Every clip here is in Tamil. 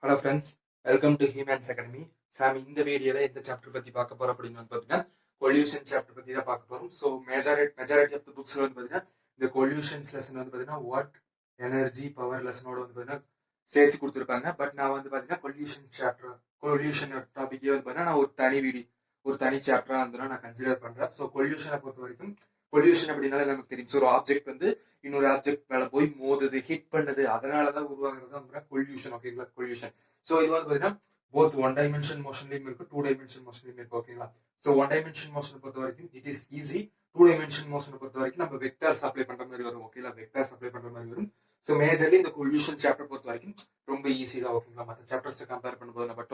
Hello friends, welcome to humans academy. Sam இந்த வீடியோல எந்த சாப்டர் பத்தி பார்க்க போறோம் அப்படின்னு பார்த்தீங்கன்னா கொல்யூஷன் சாப்டர் பத்தி தான் பார்க்க போறோம். ஸோ மெஜாரிட்டி ஆஃப் த புக்ஸ்ல பார்த்தீங்கன்னா இந்த கொல்யூஷன்ஸ் லெசன் பார்த்தீங்கன்னா ஒர்க் எனர்ஜி பவர் லெசனோட பார்த்தீங்கன்னா சேர்த்து கொடுத்துருப்பாங்க. பட் நான் பார்த்தீங்கன்னா கொல்யூஷன் டாபிக்கே பார்த்தீங்கன்னா நான் ஒரு தனி சாப்டரா நான் கன்சிடர் பண்றேன். ஸோ கொல்யூஷனை பொறுத்த வரைக்கும் பொல்யூஷன் அப்படின்னால நமக்கு தெரியும். ஸோ ஒரு ஆப்ஜெக்ட் இன்னொரு ஆப்ஜெக்ட் மேல போய் மோதுது, ஹிட் பண்ணுது, அதனாலதான் உருவாகிறது பொல்யூஷன். ஓகேங்களா, பொல்யூஷன். ஸோ இது பாத்தீங்கன்னா போத் ஒன் டைமென்ஷன் மோஷன்லயும் இருக்கு, டூ டைமென்ஷன் மோஷன்லயும் இருக்கு. ஓகேங்களா, ஸோ ஒன் டைமென்ஷன் மோஷனை பொறுத்த வரைக்கும் it is easy. Two dimension மோஷனை பொறுத்த வரைக்கும் நம்ம வெக்டர்ஸ் அப்ளை பண்ற மாதிரி வரும். ஓகேங்களா, வெக்டர்ஸ் அப்ளை பண்ற மாதிரி வரும். ஸோ மேஜர்லி இந்த பொல்யூஷன் சாப்டர் பொறுத்த வரைக்கும் ரொம்ப ஈஸி தான். ஓகேங்களா, மற்ற சாப்டர்ஸ் கம்பேர் பண்ணும்போது நம்ம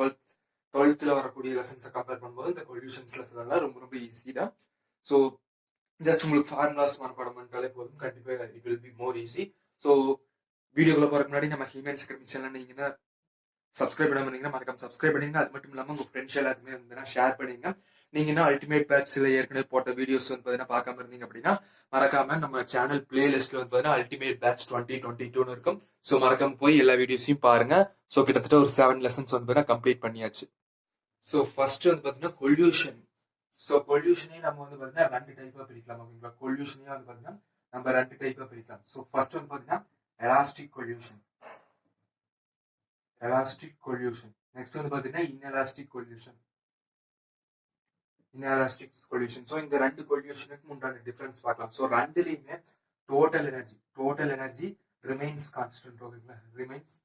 டுவெல்த்ல வரக்கூடிய லெசன்ஸை கம்பேர் பண்ணும்போது இந்த பொல்யூஷன்ஸ் லெசன் எல்லாம் ரொம்ப ரொம்ப ஈஸி தான். ஸோ ஜஸ்ட் உங்களுக்கு ஃபார்முலாஸ் மனப்பாடம் பண்ணிட்டாலே போதும், கண்டிப்பா it will be more easy. So வீடியோக்குள்ள போறதுக்கு முன்னாடி நம்ம ஹியூமன்ஸ் அகாடமி சேனல் நீங்க சப்ஸ்கிரைப் பண்ணாம இருந்தீங்கன்னா மறக்காம சப்ஸ்கிரைப் பண்ணுங்க. அது மட்டும் இல்லாம உங்க ஃப்ரெண்ட்ஸ் எல்லாத்துக்குமே வந்து ஷேர் பண்ணுங்க. நீங்க என்ன அல்டிமேட் பேட்ச்ல ஏற்கனவே போட்ட வீடியோஸ் பாத்தீங்கன்னா பார்க்காம இருந்தீங்க அப்படின்னா மறக்காம நம்ம சேனல் பிளேலிஸ்ட்ல பாத்தீங்கன்னா அல்டிமேட் பேட்ச் 2022 இருக்கும். ஸோ மறக்காம போய் எல்லா வீடியோஸையும் பாருங்க. ஸோ கிட்டத்தட்ட ஒரு 7 லெசன்ஸ் கம்ப்ளீட் பண்ணியாச்சு. ஸோ ஃபர்ஸ்ட் பாத்தீங்கன்னா பொல்யூஷன். ஸோ பொல்யூஷனே நம்ம பாத்தீங்கன்னா ரெண்டு டைப்பா பிரிக்கலாம். ஓகேங்களா, பொல்யூஷனே பாத்தீங்கன்னா நம்ம ரெண்டு டைப்பா பிரிக்கலாம். ஸோ ஃபர்ஸ்ட் பாத்தீங்கன்னா எலாஸ்டிக் பொல்யூஷன். நெக்ஸ்ட் பாத்தீங்கன்னா இன்எலாஸ்டிக் பொல்யூஷன். ஸோ இந்த ரெண்டு பொல்யூஷனுக்கு உண்டான டிஃபரன்ஸ் பார்க்கலாம். ஸோ ரெண்டுலையுமே டோட்டல் எனர்ஜி ரிமைன்ஸ் கான்ஸ்டன்ட். ஓகேங்களா, remains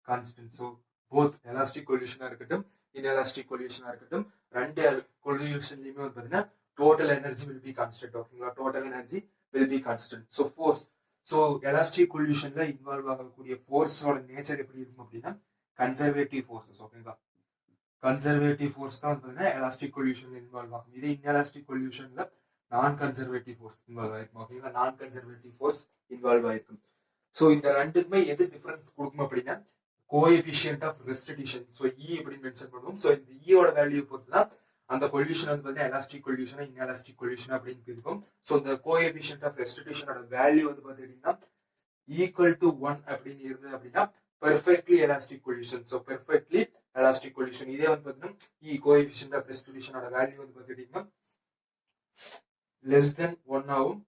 constant. So both elastic பொல்யூஷனா இருக்கட்டும், இன்எலாஸ்டிக் பொல்யூஷனா இருக்கட்டும், ரெண்டு பொல்யூஷன்லயுமே பாத்தீங்கன்னா total energy will be constant. ஓகேங்களா, total energy will be constant. So force, so elastic பொல்யூஷன்ல இன்வால்வ் ஆகக்கூடிய ஃபோர்ஸோட நேச்சர் எப்படி இருக்கும் அப்படின்னா கன்சர்வேட்டிவ் ஃபோர்ஸஸ். ஓகேங்களா, கன்சர்வேட்டிவ் ஃபோர்ஸ் தான் பாத்தீங்கன்னா எலாஸ்டிக் பொல்யூஷன்ல இன்வால்வ் ஆகும். இதே இன்எலாஸ்டிக் பொல்யூஷன்ல நான் கன்சர்வேட்டிவ் ஃபோர்ஸ் இன்வால்வ் ஆயிருக்கும். ஓகேங்களா, நான் கன்சர்வேட்டிவ் ஃபோர்ஸ் இன்வால்வ் ஆயிருக்கும். ஸோ இந்த ரெண்டுக்குமே எது டிஃபரன்ஸ் கொடுக்கும் அப்படின்னா கோஎஃபிஷியன்ட் ஆஃப் ரெஸ்டிடியூஷன். ஸோ இ அப்படின்னு மென்ஷன் பண்ணுவோம். ஸோ இந்த ஈயோட வேல்யூ பொறுத்து தான் அந்த பொல்யூஷன் பாத்தீங்கன்னா எலாஸ்டிக் பொல்யூஷன், இன்எலாஸ்டிக் பொல்யூஷன் அப்படின்னு இருக்கும். ஸோ இந்த கோஎஃபிஷியன்ட் ஆஃப் ரெஸ்டிடியூஷனோட வேல்யூ பாத்தீங்கன்னா ஈக்குவல் டு 1 அப்படின்னு இருந்தது அப்படின்னா perfectly elastic pollution. So perfectly elastic pollution. இதே பாத்தீங்கன்னா இ கோஎஃபிஷியன்ட் ஆஃப் ரெஸ்டிடியூஷனோட வேல்யூ பாத்தீங்கன்னா லெஸ் தென் 1 ஆகும்,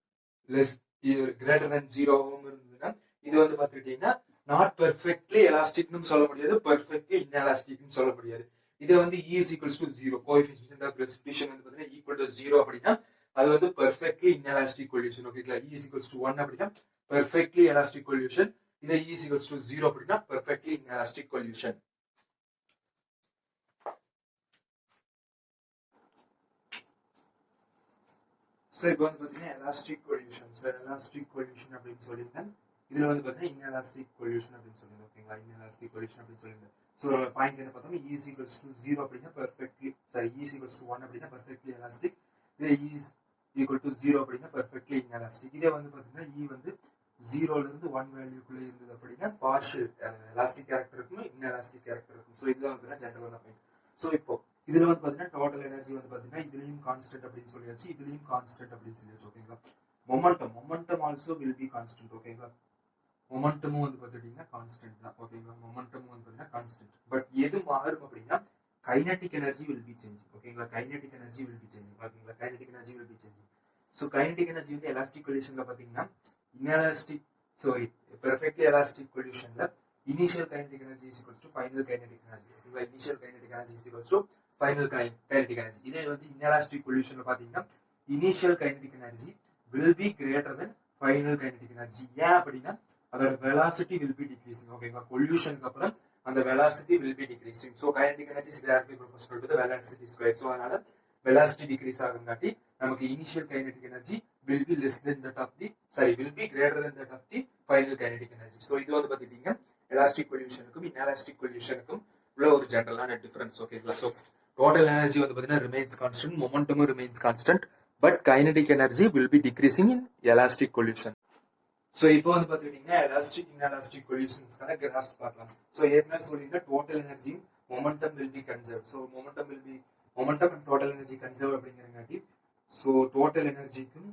கிரேட்டர் தென் 0 ஆகும் இருந்ததுன்னா இது பாத்துக்கிட்டீங்கன்னா நாட் பெர்ஃபெக்ட்லி எலாஸ்டிக்னு சொல்ல முடியாது, பெர்ஃபெக்ட்லி இன்எலாஸ்டிக்னு சொல்ல முடியாது. இதை E is equals to 0, coefficient of restitution பாத்தீங்கன்னா ஈக்குவல் டு 0 அப்படின்னா அது பெர்ஃபெக்ட்லி இன்எலாஸ்டிக் பொல்யூஷன். ஓகேங்களா, E is equals to 1 அப்படின்னா பெர்ஃபெக்ட்லி எலாஸ்டிக் பொல்யூஷன். இதை E is equals to 0 அப்படின்னா பெர்ஃபெக்ட்லி இன்எலாஸ்டிக் பொல்யூஷன். ஸோ இப்போ பாத்தீங்கன்னா எலாஸ்டிக் பொல்யூஷன் அப்படின்னு சொல்லியிருந்தேன். இதுல பாத்தீங்கன்னா இன்எலாஸ்டிக் பொல்யூஷன் அப்படின்னு சொல்லுங்க. ஓகேங்களா, இன்எலாஸ்டிக் பொல்யூஷன் அப்படின்னு சொல்லுங்க. ஸோ பாயிண்ட் என்ன பார்த்தோம்னா E is equals to 0 அப்படின்னா perfectly E is equals to 1 அப்படின்னா பெர்ஃபெக்ட்லி எலாஸ்டிக். இதே E is equal to 0 அப்படின்னா பெர்ஃபெக்ட்லி இன்எலாஸ்டிக். இதே பாத்தீங்கன்னா E 0ல இருந்து 1 வேல்யூக்குள்ள இருந்தது அப்படின்னா பார்ஷியல் எலாஸ்டிக் கேரக்டர் இருக்கும், இன்எலாஸ்டிக் கேரக்டர் இருக்கும். ஸோ இதுதான் பாத்தீங்கன்னா ஜெனரலான பாயிண்ட். ஸோ இப்போ இதுல பாத்தீங்கன்னா டோட்டல் எனர்ஜி பாத்தீங்கன்னா இதுலயும் கான்ஸ்டன்ட் அப்படின்னு சொல்லியாச்சு, இதுலயும் கான்ஸ்டன்ட் அப்படின்னு சொல்லியாச்சு. ஓகேங்களா, momentum also will be constant. ஓகேங்களா, மொமெண்டமும் பாத்துட்டீங்கன்னா கான்ஸ்டன்ட் தான். ஓகேங்களா, மொமெண்டமும் பாத்தீங்கன்னா கான்ஸ்டன்ட். பட் எது மாறும் அப்படின்னா kinetic energy will be changing. ஓகேங்களா, kinetic energy will be changing. ஓகேங்களா, kinetic energy will be changing. So kinetic energy elastic பொல்யூஷன்ல பாத்தீங்கன்னா இன்எலாஸ்டிக், சாரி பெர்ஃபெக்ட்லி எலாஸ்டிக் பொல்யூஷன்ல initial kinetic energy is equals to final kinetic energy. ஓகேங்களா, initial kinetic energy is equals to final kinetic energy. இதே இன்எலாஸ்டிக் பொல்யூஷன்ல பாத்தீங்கன்னா initial kinetic energy will be greater than final kinetic energy. ஏன் அப்படின்னா அதோட வெலாசிட்டி வில் பி டிக்ரீசிங். ஓகேங்களா, பொல்யூஷனுக்கு அப்புறம் அந்த velocity will be decreasing. So kinetic energy is directly proportional to the velocity square. So அதனால வெலாசிட்டி டிக்ரீஸ் ஆகுங்காட்டி நமக்கு initial kinetic energy will be less than that of the, sorry, will be greater than that of the final kinetic energy. So இது பாத்தீங்கன்னா எலாஸ்டிக் பொல்யூஷனுக்கும் இன்எலாஸ்டிக் பொல்யூஷனுக்கும் உள்ள ஒரு ஜெனரலான டிஃபரன்ஸ். ஓகேங்களா, ஸோ டோட்டல் எனர்ஜி பாத்தீங்கன்னா ரிமைன்ஸ் கான்ஸ்டன்ட், மொமெண்டமும் remains constant, but kinetic energy will be decreasing in elastic pollution. So இப்போ பாத்துக்கிட்டீங்கன்னா எலாஸ்டிக் இன்எலாஸ்டிக் பொல்யூஷன்ஸ்க்கான கிராஃப்ஸ் பார்க்கலாம். ஸோ ஏற்கனவே சொல்லிங்கன்னா total energy momentum will be conserve. So momentum and total energy conserve அப்படிங்கிறங்காட்டி ஸோ டோட்டல் எனர்ஜிக்கும்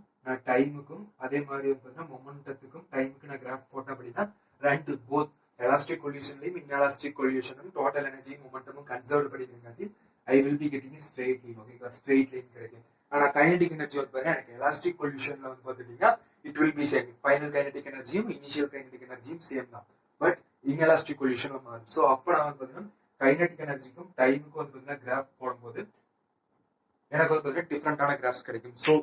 டைமுக்கும் அதே மாதிரி பாத்தீங்கன்னா மொமெண்டத்துக்கும் டைமுக்கு நான் கிராஃப் போட்டேன் அப்படின்னா ரெண்டு போத் எலாஸ்டிக் கொல்யூஷன்லயும் இன்எலாஸ்டிக் கொல்யூஷனும் டோட்டல் எனர்ஜி மொமெண்டமும் கன்சர்வ் பண்ணிக்கிறங்காட்டி I will be getting straight line. ஓகேங்களா, ஸ்ட்ரெயிட் லைன் கிடைக்கும். ஆனா கைனடிக் எனர்ஜி வந்து பாருங்க எனக்கு எலாஸ்டிக் கொல்யூஷன்ல வந்து பாத்துட்டீங்கன்னா it will be same. Final kinetic எனர்ஜியும் இனிஷியல் கைனடிக் எனர்ஜியும் சேம் தான். பட் இன்எலாஸ்டிக் கொல்யூஷன்ல மாறும். ஸோ அப்ப நான் வந்து பாத்தீங்கன்னா கைனடிக் எனர்ஜிக்கும் டைமுக்கும் வந்து பாத்தீங்கன்னா கிராஃப் போடும்போது எனக்கு வந்து பாத்தீங்கன்னா டிஃப்ரெண்டான கிராஃப்ஸ் கிடைக்கும். ஸோ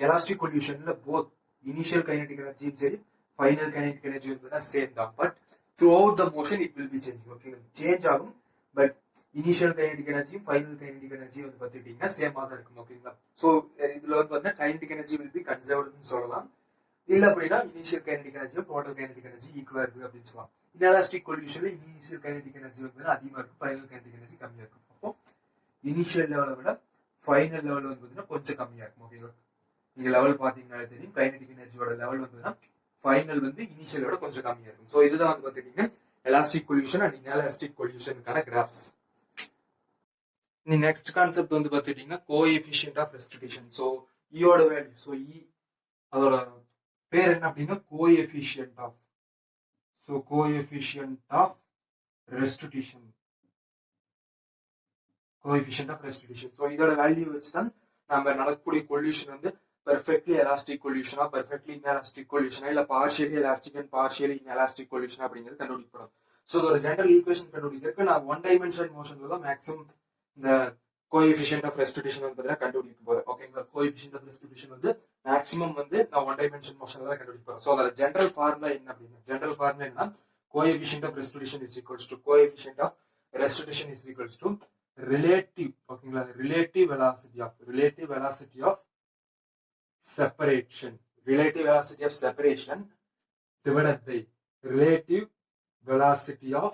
எலாஸ்டிக் கொல்யூஷன்ல போத் இனிஷியல் கைனடிக் எனர்ஜியும் சரி ஃபைனல் கைனடிக் எனர்ஜி வந்து சேம் தான். But through the motion it will be changing. Okay, change ஆகும். பட் இனிஷியல் கைனடிக் எனர்ஜியும் ஃபைனல் கைனடிக் எனர்ஜி வந்து பாத்துக்கிட்டீங்கன்னா சேமா தான் இருக்கும். ஓகேங்களா, ஸோ இதுல வந்து பாத்தீங்கன்னா கைனடிக் எனர்ஜி வில் பி கன்சர்வ்டுன்னு சொல்லலாம். இல்ல அப்படின்னா இனிஷியல் கைனடிக் எனர்ஜியும் டோட்டல் கைனடிக் எனர்ஜி ஈக்குவலா இருக்கு அப்படின்னு சொல்லலாம். இன்எலாஸ்டிக் கொல்யூஷன்ல இனிஷியல் கைனடிக் எனர்ஜி வந்து அதிகமா இருக்கும், ஃபைனல் கைனடிக் எனர்ஜி கம்மியா இருக்கும். அப்போ இனிஷியல் லெவலை விட ஃபைனல் லெவல் வந்து பாத்தீங்கன்னா கொஞ்சம் கம்மியா இருக்கும். ஓகேங்களா, நீங்க லெவல் பாத்தீங்கன்னா தெரியும் கைனடிக் எனர்ஜியோட லெவல் வந்து ஃபைனல் வந்து இனிஷியல் விட கொஞ்சம் கம்மியா இருக்கும். ஸோ இதுதான் வந்து பாத்தீங்கன்னா எலாஸ்டிக் கொல்யூஷன் அண்ட் இன்எலாஸ்டிக் கொல்யூஷனுக்கான கிராஃப்ஸ். நீ நெக்ஸ்ட் கான்செப்ட் வந்து பாத்துட்டீங்கன்னா கோஎஃபிஷியன்ட் ஆஃப் ரெஸ்டிடியூஷன். ஸோ ஈயோட வேல்யூ, ஸோ அதோட பேர் என்ன அப்படின்னா coefficient of. So coefficient of restitution, coefficient of restitution. So இதோட வேல்யூ வச்சு தான் நம்ம நடக்கக்கூடிய கொல்யூஷன் வந்து பெர்ஃபெக்ட்லி எலாஸ்டிக் கொல்யூஷனா, பெர்ஃபெக்ட்லி இன்எலாஸ்டிக் கொல்யூஷனா, இல்ல partially elastic and partially inelastic coalition அப்படிங்கிறது கண்டுபிடிக்கப்படும். ஸோ இதோட ஜெனரல் ஈக்குவேஷன் கண்டுபிடிக்கிறதுக்கு நான் ஒன் டைமென்ஷன் மோஷன்ல தான் மேக்ஸிமம் இந்த கோஎஃபிஷியன்ட் ஆஃப் ரெஸ்டிடியூஷன் வந்து பார்த்தீங்கன்னா கண்டுபிடிக்க போறேன். ஓகேங்களா, கோஎஃபிஷியன்ட் ஆஃப் ரெஸ்டிடியூஷன் வந்து மேக்ஸிமம் வந்து நான் ஒன் டைமென்ஷன் மோஷன்ல தான் கண்டுபிடிக்க போறேன். ஸோ அதோட ஜெனரல் ஃபார்முலா என்ன அப்படின்னா, ஜெனரல் ஃபார்முலா என்ன, coefficient of restitution is equals to coefficient of restitution is equals to relative, ஓகேங்களா, relative velocity of separation, relative velocity of separation divided by relative velocity of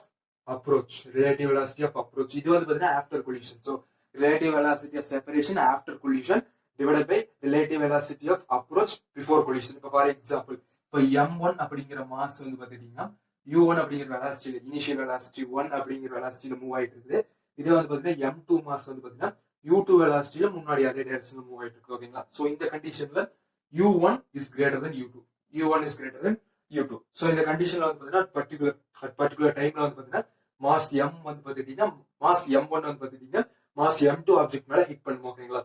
approach, relative velocity of approach. இது வந்து பாத்தீங்கன்னா after collision. So relative velocity of separation after collision divided by relative velocity of approach before collision. இப்போ ஃபார் எக்ஸாம்பிள் இப்போ m1 அப்படிங்கிற மாஸ் வந்து பாத்தீங்கன்னா u1 அப்படிங்கிற வெலாசிட்டியில இனிஷியல் வெலாசிட்டி 1 அப்படிங்கிற வெலாசிட்டியில மூவ் ஆயிட்டு இருக்குது. இதே வந்து பாத்தீங்கன்னா m2 மாஸ் வந்து பாத்தீங்கன்னா u2 வெலாசிட்டியில முன்னாடி அதே டைரக்ஷன்ல மூவ் ஆயிட்டு இருக்கு. ஓகேங்களா, சோ இந்த கண்டிஷன்ல u1 is greater than u2, u1 is greater than u2. So இந்த கண்டிஷன்ல வந்து பாத்தீங்கன்னா பர்టిక్యులர் டைம்ல வந்து பாத்தீங்கன்னா மாஸ் m வந்து பாத்தீங்கன்னா மாஸ் m1 வந்து பாத்தீங்கன்னா மாஸ் m2 ஆப்ஜெக்ட் மேல ஹிட் பண்ணும். ஓகேங்களா,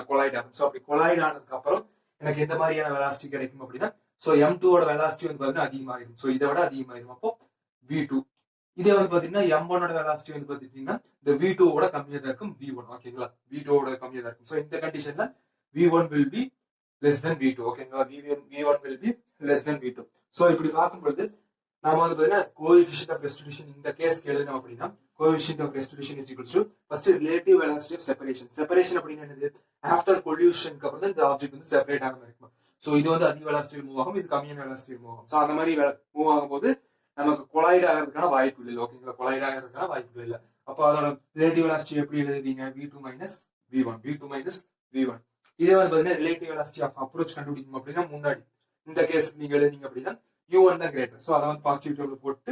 கொலைட் ஆகும். சோ அப்படி கொலைட் ஆனதுக்கு அப்புறம் எனக்கு எந்த மாதிரியான வெலாசிட்டி கிடைக்கும் அப்படின்னா, சோ m2 ஓட வெலாசிட்டி வந்து பாத்தீங்கன்னா அதிகமாயிடும். சோ இதை விட அதிகமாயிடும். அப்போ v2. இதே வந்து பாத்தீங்கன்னா m1 ஓட வெலாசிட்டி வந்து பாத்தீங்கன்னா இந்த v2 ஓட கம்மியா தான் இருக்கும் v1. ஓகேங்களா, v2 ஓட கம்மியா தான் இருக்கும். சோ இந்த கண்டிஷன்ல v1 will be less than v2. ஓகேங்களா, v1 will be less than v2. So இப்படி பார்க்கும்போது நாம வந்து பாத்தீங்கன்னா கோஎஃபிஷியன்ட் ஆஃப் ரெஸ்டிடியூஷன் இந்த கேஸ்க்கு எழுதணும் அப்படின்னா coefficient of restitution is equals to first relative velocity of separation. Separation அப்படின்னா என்னது, ஆஃப்டர் கொல்யூஷனுக்கு அப்புறம் தான் இந்த ஆப்ஜெக்ட் வந்து செப்பரேட் ஆகாம இருக்கும். சோ இது வந்து அதிக வெலாசிட்டியில் மூவ் ஆகும், இது கம்மியான வெலாசிட்டியில் மூவ் ஆகும். சோ அந்த மாதிரி மூவ் ஆகும்போது நமக்கு கொலைட் ஆகிறதுக்கான வாய்ப்பு இல்லை. ஓகேங்களா, கொலைட் ஆகிறதுக்கான வாய்ப்பு இல்லை. அப்போ அதோட ரிலேட்டிவ் வெலாசிட்டி எப்படி எழுதுவீங்க, v2 minus v1, v2 minus v1. இதே வந்து பாத்தீங்கன்னா ரிலேட்டிவ் வெலாசிட்டி ஆஃப் அப்ரோச் கண்டுபிடிக்கணும் அப்படின்னா முன்னாடி இந்த கேஸ் நீங்க எழுதிங்க அப்படின்னா u1 தான் கிரேட்டர். சோ அதை வந்து பாசிட்டிவ் டேர்ம்ல போட்டு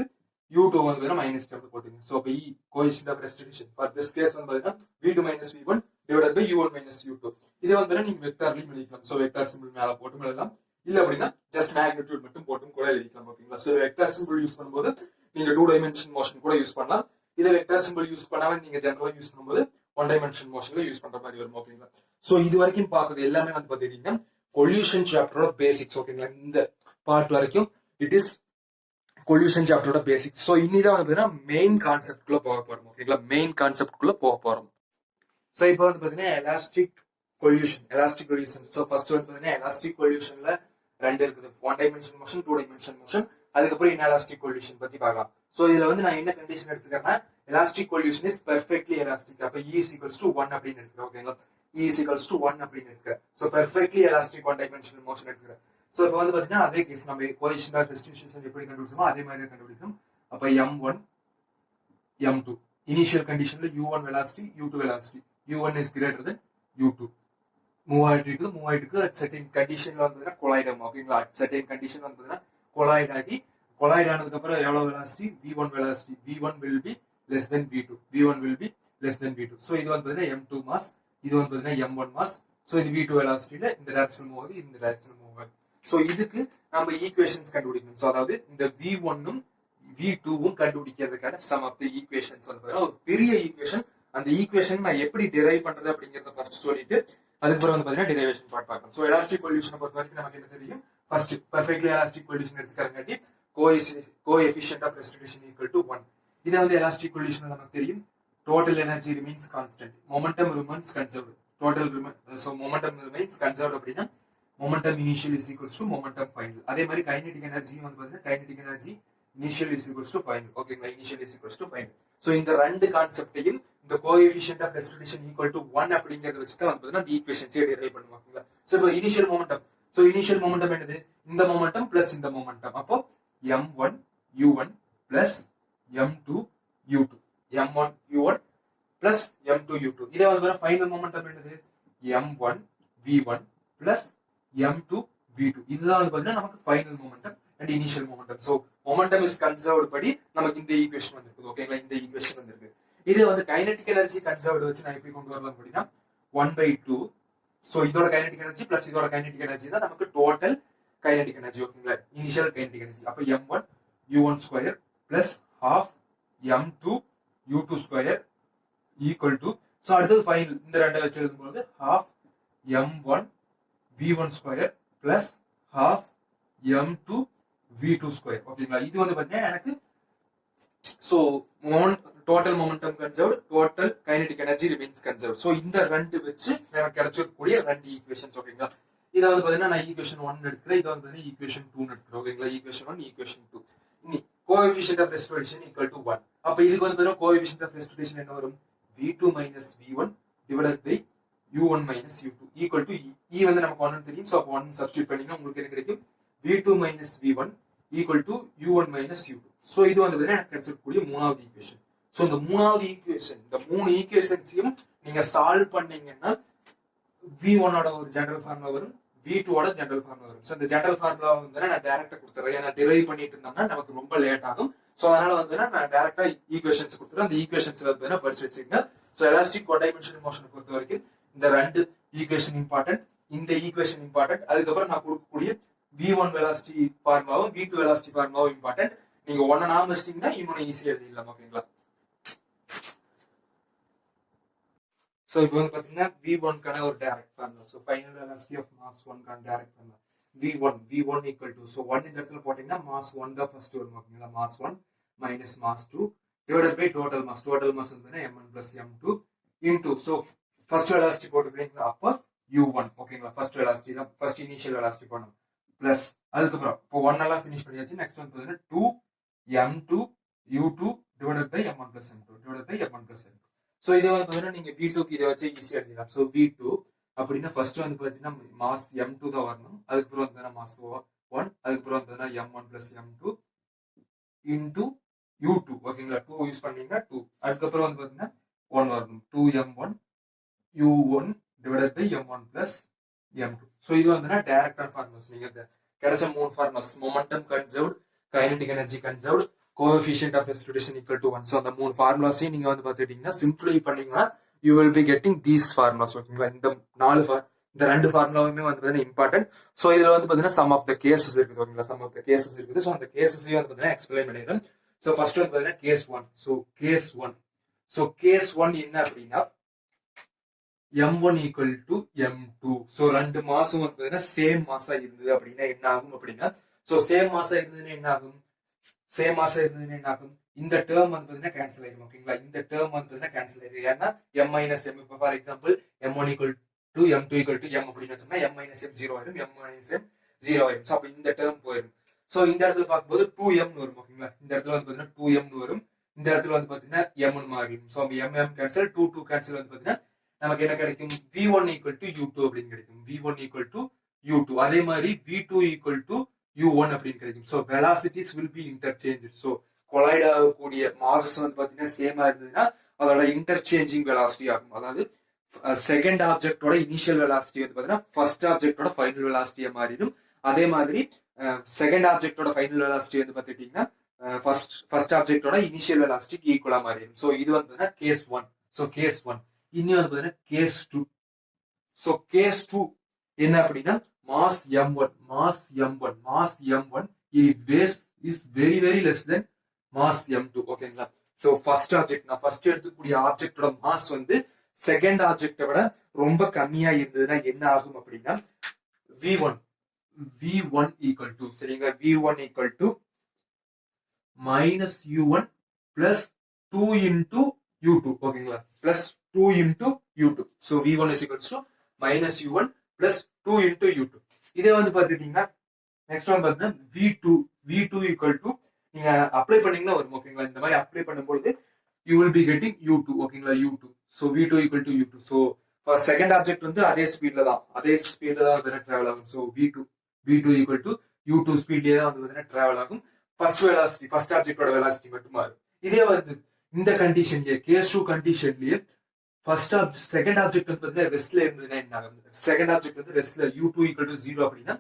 u2 வந்து பாத்தீங்கன்னா மைனஸ் டேர்ம்ல போட்டுங்க. சோ இப்போ coefficient of restitution for this case வந்து பாத்தீங்கன்னா v2 minus v1 divided by u1 minus u2. இதே வந்து நீங்க வெக்டார்லயும் எழுதிக்கலாம். சோ வெக்டார் சிம்பிள் மேல போட்டும் எழுதலாம், இல்ல அப்படின்னா ஜஸ்ட் மேக்னிடியூட் மட்டும் போட்டும் கூட எழுதிக்கலாம். ஓகேங்களா, சோ வெக்டார் சிம்பிள் யூஸ் பண்ணும்போது நீங்க 2 டைமென்ஷன் மோஷன் கூட யூஸ் பண்ணலாம். இதை வெக்டார் சிம்பிள் யூஸ் பண்ணாம நீங்க ஜெனரலா யூஸ் பண்ணும்போது 1 டைமென்ஷன் மோஷன்ல யூஸ் பண்ற மாதிரி வரும். ஓகேங்களா, சோ இது வரைக்கும் பார்த்தது எல்லாமே வந்து பாத்தீங்கன்னா கொல்யூஷன் சாப்டரோட பேசிக்ஸ். ஓகேங்களா, இந்த பார்ட் வரைக்கும் இட் இஸ் கொல்யூஷன் சாப்டரோட பேசிக்ஸ். சோ இன்னிதான் வந்து பாத்தீங்கன்னா மெயின் கான்செப்ட் குள்ள போக போறோம். ஓகேங்களா, மெயின் கான்செப்ட் குள்ள போக போறோம். சோ இப்போ வந்து பாத்தீங்கன்னா எலாஸ்டிக் கொல்யூஷன். சோ ஃபர்ஸ்ட் வந்து பாத்தீங்கன்னா எலாஸ்டிக் கொல்யூஷன்ல ரெண்டு இருக்குது, 1 டைமென்ஷன் மோஷன், 2 டைமென்ஷன் மோஷன். அதுக்கப்புறம் இன்எலாஸ்டிக் கொல்யூஷன் பத்தி பார்க்கலாம். சோ இதுல வந்து நான் என்ன கண்டிஷன் எடுத்துக்கிறேன்னா elastic collision is perfectly elastic. அப்ப E is equals to 1 அப்படின்னு எடுத்துக்கிறேன். ஓகேங்களா, E is equals to 1 அப்படின்னு எடுத்துக்கிறேன். So perfectly elastic 1 dimensional motion எடுத்துக்கிறேன். சோ இப்போ வந்து பாத்தீங்கன்னா அதே கேஸ் நம்ம கோஎஃபிஷியன்ட் ஆஃப் ரெஸ்டிடியூஷன் எப்படி கண்டுபிடிச்சோமோ அதே மாதிரி கண்டுபிடிக்கணும். அப்ப m1 m2 இனிஷியல் கண்டிஷன்ல u1 velocity u2 velocity, u1 is greater than u2. Move ஆயிட்டு அட் செர்டைன் கண்டிஷன்ல வந்து கொலைட் ஆகும். ஓகேங்களா, அட் செர்டைன் கண்டிஷன் வந்து கொலைட் ஆகி கொலைட் ஆனதுக்கு அப்புறம் எவ்வளவு velocity, v1 velocity, v1 will be less than v2, v1 will be less than v2. So இது வந்து பாத்தீங்கன்னா m2 மாஸ், இது வந்து பாத்தீங்கன்னா m1 மாஸ். சோ இது v2 வெலாசிட்டில இந்த டைரக்ஷன் மூவ் ஆகுது, இந்த டைரக்ஷன் மூவ் ஆகுது. சோ இதுக்கு நம்ம ஈக்குவேஷன்ஸ் கண்டுபிடிக்கணும். சோ அதாவது இந்த v1 உம் v2வும் கண்டுபிடிக்கிறதுக்கான சம் ஆஃப் தி ஈக்குவேஷன்ஸ் வந்து பாத்தீங்கன்னா ஒரு பெரிய ஈக்குவேஷன். அந்த ஈக்குவேஷன் நான் எப்படி டிரைவ் பண்றது அப்படிங்கறத ஃபர்ஸ்ட் சொல்லிட்டு அதுக்கப்புறம் வந்து பாத்தீங்கன்னா டெரிவேஷன் பார்ட் பார்க்கலாம். சோ எலாஸ்டிக் சொல்யூஷனை பொறுத்த வரைக்கும் நமக்கு என்ன தெரியும், ஃபர்ஸ்ட் பெர்ஃபெக்ட்லி எலாஸ்டிக் சொல்யூஷன் எடுத்துக்கறங்காட்டி coefficient of restitution equal to 1. இதை வந்து எலாஸ்டிக் சொல்யூஷன் நமக்கு தெரியும் total energy remains constant, momentum remains conserved, so momentum remains conserved அப்படின்னா momentum initial is equals to momentum final. அதே மாதிரி kinetic energy வந்து பாத்தீங்கன்னா kinetic energy initial is equals to final. ஓகேங்களா, initial is equals to final. so இந்த ரெண்டு கான்செப்டையும் இந்த coefficient of restitution equal to 1 அப்படிங்கறத வச்சு தான் வந்து பாத்தீங்கன்னா the equations டெரைவ் பண்ணுவாங்க. சோ இப்போ initial momentum, so initial momentum என்னது, இந்த momentum plus இந்த momentum, அப்போ m1 u1 plus m2 u2, m1 u1 plus m2 u2. இதே வந்து ஃபைனல் மொமெண்டம் என்னது, m1 v1 plus m2 v2. இதுதான் வந்து பாத்தீங்கன்னா நமக்கு final momentum and initial momentum. So momentum is conserved படி நமக்கு இந்த ஈக்குவேஷன் வந்திருக்கு. ஓகேங்களா, இந்த ஈக்குவேஷன் வந்திருக்கு. இதே வந்து கைனடிக் எனர்ஜி கன்சர்வ்ட் வச்சு நான் எப்படி கொண்டு வரலாம் அப்படின்னா 1/2. சோ இதோட கைனடிக் எனர்ஜி பிளஸ் இதோட கைனடிக் எனர்ஜி தான் நமக்கு டோட்டல் கைனடிக் எனர்ஜி. ஓகேங்களா, இனிஷியல் கைனடிக் எனர்ஜி. அப்ப m1 u1 square plus half m2 u2 square equal to, so அடுத்தது ஃபைனல் இந்த ரெண்டை வச்சு எழுதும்போது half m1 v1 square plus half m2 v2 square. ஓகேங்களா, இது வந்து பாத்தீங்கன்னா எனக்கு so total momentum conserved, total kinetic energy remains conserved. So இந்த ரெண்டு வச்சு எனக்கு கிடைச்சிருக்கக்கூடிய ரெண்டு ஈக்குவேஷன்ஸ். ஓகேங்களா, இதை வந்து பாத்தீங்கன்னா நான் ஈக்குவேஷன் 1 எடுத்துக்கிறேன், இதை வந்து பாத்தீங்கன்னா ஈக்குவேஷன் 2 எடுத்துக்கிறேன். ஓகேங்களா, ஈக்குவேஷன் 1 ஈக்குவேஷன் 2. இனி coefficient of restitution equal to 1. அப்ப இதுக்கு வந்து பாத்தீங்கன்னா கோஎஃபிஷியன்ட் ஆஃப் ரெஸ்டிடியூஷன் என்ன வரும், v2 minus v1 divided by u1 minus u2 equal to e வந்து நமக்கு 1 தெரியும். சோ அப்ப 1 சப்ஸ்டிட்யூட் பண்ணீங்கன்னா உங்களுக்கு என்ன கிடைக்கும், v2 minus v1 equal to u1 minus u2. So இது வந்து எனக்கு கிடைச்சிருக்கக்கூடிய மூணாவது ஈக்குவேஷன். சோ இந்த மூணாவது ஈக்குவேஷன், இந்த மூணு ஈக்குவேஷன்ஸையும் நீங்க சால்வ் பண்ணீங்கன்னா v1 ஓட ஒரு ஜெனரல் ஃபார்முலா வரும், v2 ஓட ஜெனரல் ஃபார்முலா வரும். சோ இந்த ஜெனரல் ஃபார்முலா வந்து நான் டைரக்டா கொடுத்துறேன். ஏன்னா டிரைவ் பண்ணிட்டு இருந்தோம்னா நமக்கு ரொம்ப லேட் ஆகும். சோ அதனால வந்து நான் டைரக்டா ஈக்குவேஷன்ஸ் கொடுத்துறேன். அந்த ஈக்குவேஷன்ஸ் வந்து படிச்சு வச்சுக்கோங்க. சோ எலாஸ்டிக் கோடைமென்ஷனல் மோஷனை பொறுத்த வரைக்கும் இந்த ரெண்டு ஈக்குவேஷன் இம்பார்ட்டன்ட், இந்த ஈக்குவேஷன் இம்பார்ட்டன்ட். அதுக்கப்புறம் நான் கொடுக்கக்கூடிய v1 வெலாசிட்டி ஃபார்முலாவும் v2 வெலாசிட்டி ஃபார்முலாவும் இம்பார்ட்டன்ட். நீங்க ஒன்ன நாம வச்சிட்டீங்கன்னா இன்னொன்னு ஈஸியா எழுதிடலாம். ஓகேங்களா, சோ இப்போ வந்து பாத்தீங்கன்னா v1 கான ஒரு direct formula. So final velocity of mass 1 கான direct formula v1 equal to, so 1 இந்த இடத்துல போட்டீங்கன்னா mass 1 தான் ஃபர்ஸ்ட் வரும். ஓகேங்களா, mass 1 minus mass 2 divided by total mass வந்து m1 plus m2 into, so first velocity போட்டுக்கிறீங்களா, அப்ப u1. ஓகேங்களா, ஃபர்ஸ்ட் வெலாசிட்டி தான், ஃபர்ஸ்ட் இனிஷியல் வெலாசிட்டி பண்ணணும், பிளஸ் அதுக்கப்புறம் இப்போ 1 எல்லாம் ஃபினிஷ் பண்ணியாச்சு. நெக்ஸ்ட் வந்து பாத்தீங்கன்னா 2 m2 u2 divided by m1 plus m2 divided by m1 plus m2. So இதை வந்து பாத்தீங்கன்னா நீங்க v2 க்கு இதை வச்சு ஈஸியா எழுதலாம். சோ v2 அப்படின்னா ஃபர்ஸ்ட் வந்து பாத்தீங்கன்னா மாஸ் m2 தான் வரணும், அதுக்கப்புறம் வந்து மாஸ் 1, அதுக்கப்புறம் வந்து m1 plus m2 into u2. ஓகேங்களா, 2 யூஸ் பண்ணீங்கன்னா 2, அதுக்கப்புறம் வந்து பாத்தீங்கன்னா 1 வரணும், 2m1 u1 divided by m1 plus m2. So இது வந்து டைரக்டான ஃபார்முலாஸ். நீங்க கிடைச்ச மூணு formulas, momentum conserved, kinetic energy conserved, coefficient of restitution equal to 1. So அந்த மூணு ஃபார்முலாஸையும் நீங்க வந்து பாத்துட்டீங்கன்னா சிம்பிளை பண்ணீங்கன்னா you will be getting these formulas. ஓகேங்களா, இந்த ரெண்டு ஃபார்முலாவுமே வந்து பாத்தீங்கன்னா இம்பார்ட்டன்ட். சோ இதுல வந்து பாத்தீங்கன்னா சம் ஆஃப் த கேசஸ் இருக்குது. ஓகேங்களா, சம் ஆஃப் த கேசஸ் இருக்குது. சோ அந்த கேசஸையும் வந்து பாத்தீங்கன்னா எக்ஸ்பிளைன் பண்ணிடுறேன். சோ ஃபர்ஸ்ட் வந்து பாத்தீங்கன்னா கேஸ் 1. சோ கேஸ் 1 என்ன அப்படின்னா m1 equal to m2. So ரெண்டு மாஸும் வந்து பாத்தீங்கன்னா சேம் மாஸா இருந்தது அப்படின்னா என்ன ஆகும் அப்படின்னா, சோ சேம் மாஸா இருந்ததுன்னா என்ன ஆகும், இந்த டேர்ம் வந்து பாத்தீங்கன்னா கேன்சல் ஆயிடும். ஓகேங்களா, இந்த டேர்ம் வந்து பாத்தீங்கன்னா கேன்சல் ஆயிடும். ஏன்னா m minus m, இப்போ for example m1 equal to m2 equal to m அப்படின்னு வச்சோம்னா m minus m 0 ஆயிடும், m minus m 0 ஆயிடும். சோ அப்ப இந்த டேர்ம் போயிடும். சோ இந்த இடத்துல பார்க்கும்போது 2m வரும். ஓகேங்களா, இந்த இடத்துல வந்து பாத்தீங்கன்னா 2m வரும், இந்த இடத்துல வந்து பாத்தீங்கன்னா m மாறிடும். சோ m கேன்சல், 2 கேன்சல் வந்து பாத்தீங்கன்னா நமக்கு என்ன கிடைக்கும், v1 equal to u2 அப்படின்னு கிடைக்கும். v1 equal to u2. அதே மாதிரி v2 equal to u1 அப்படின்னு கிடைக்கும். So velocities will be interchanged. So collide ஆகக்கூடிய மாசஸ் வந்து பாத்தீங்கன்னா சேமா இருந்ததுன்னா அதோட இன்டர்சேஞ்சிங் வெலாசிட்டி ஆகும். அதாவது செகண்ட் ஆப்ஜெக்டோட இனிஷியல் வெலாசிட்டி வந்து பாத்தீங்கன்னா ஃபர்ஸ்ட் ஆப்ஜெக்டோட ஃபைனல் வெலாசிட்டியா மாறிடும். அதே மாதிரி செகண்ட் ஆப்ஜெக்டோட ஃபைனல் வெலாசிட்டி வந்து பாத்துட்டீங்கன்னா ஃபர்ஸ்ட் ஆப்ஜெக்டோட இனிஷியல் வெலாசிட்டிக்கு ஈக்குவலா மாறிடும். சோ இது வந்து கேஸ் 1. So case 1. இன்னும் வந்து பாத்தீங்கன்னா கேஸ் 2. சோ கேஸ் 2 என்ன அப்படின்னா mass m1 is very very less than mass m2 ஓகேங்களா. சோ ஃபர்ஸ்ட் ஆப்ஜெக்ட் நான் ஃபர்ஸ்ட் எடுத்துக்கூடிய ஆப்ஜெக்டோட மாஸ் வந்து செகண்ட் ஆப்ஜெக்டை விட ரொம்ப கம்மியா இருந்ததுன்னா என்ன ஆகும் அப்படின்னா v1 ஈக்குவல் டு சரிங்களா, v1 equal to minus u1 plus 2 into u2 ஓகேங்களா, plus 2 into u2. So v1 is equals to minus u1 plus 2 into u2. இதே வந்து பார்த்துட்டீங்கன்னா நெக்ஸ்ட் ஒன் பார்த்தீங்கன்னா v2 ஈக்குவல் டு நீங்க அப்ளை பண்ணீங்கன்னா வரும் ஓகேங்களா. இந்த மாதிரி அப்ளை பண்ணும்போது you will be getting u2 ஓகேங்களா, u2. So v2 equal to u2. So second object வந்து அதே ஸ்பீட்ல தான் வந்து டிராவல் ஆகும். So v2 equal to u2 ஸ்பீட்லயே தான் வந்து டிராவல் ஆகும். ஃபர்ஸ்ட் ஆப்ஜெக்டோட வெலாசிட்டி மட்டும் மாறும். இதே வந்து இந்த கண்டிஷன்லயே கேஸ் 2 கண்டிஷன்லயே செகண்ட் ஆப்ஜெக்ட் வந்து பாத்தீங்கன்னா ரெஸ்ட்ல இருந்ததுன்னா என்ன ஆகும், செகண்ட் ஆப்ஜெக்ட் வந்து ரெஸ்ட்ல u2 ஈக்குவல் டு 0 அப்படின்னா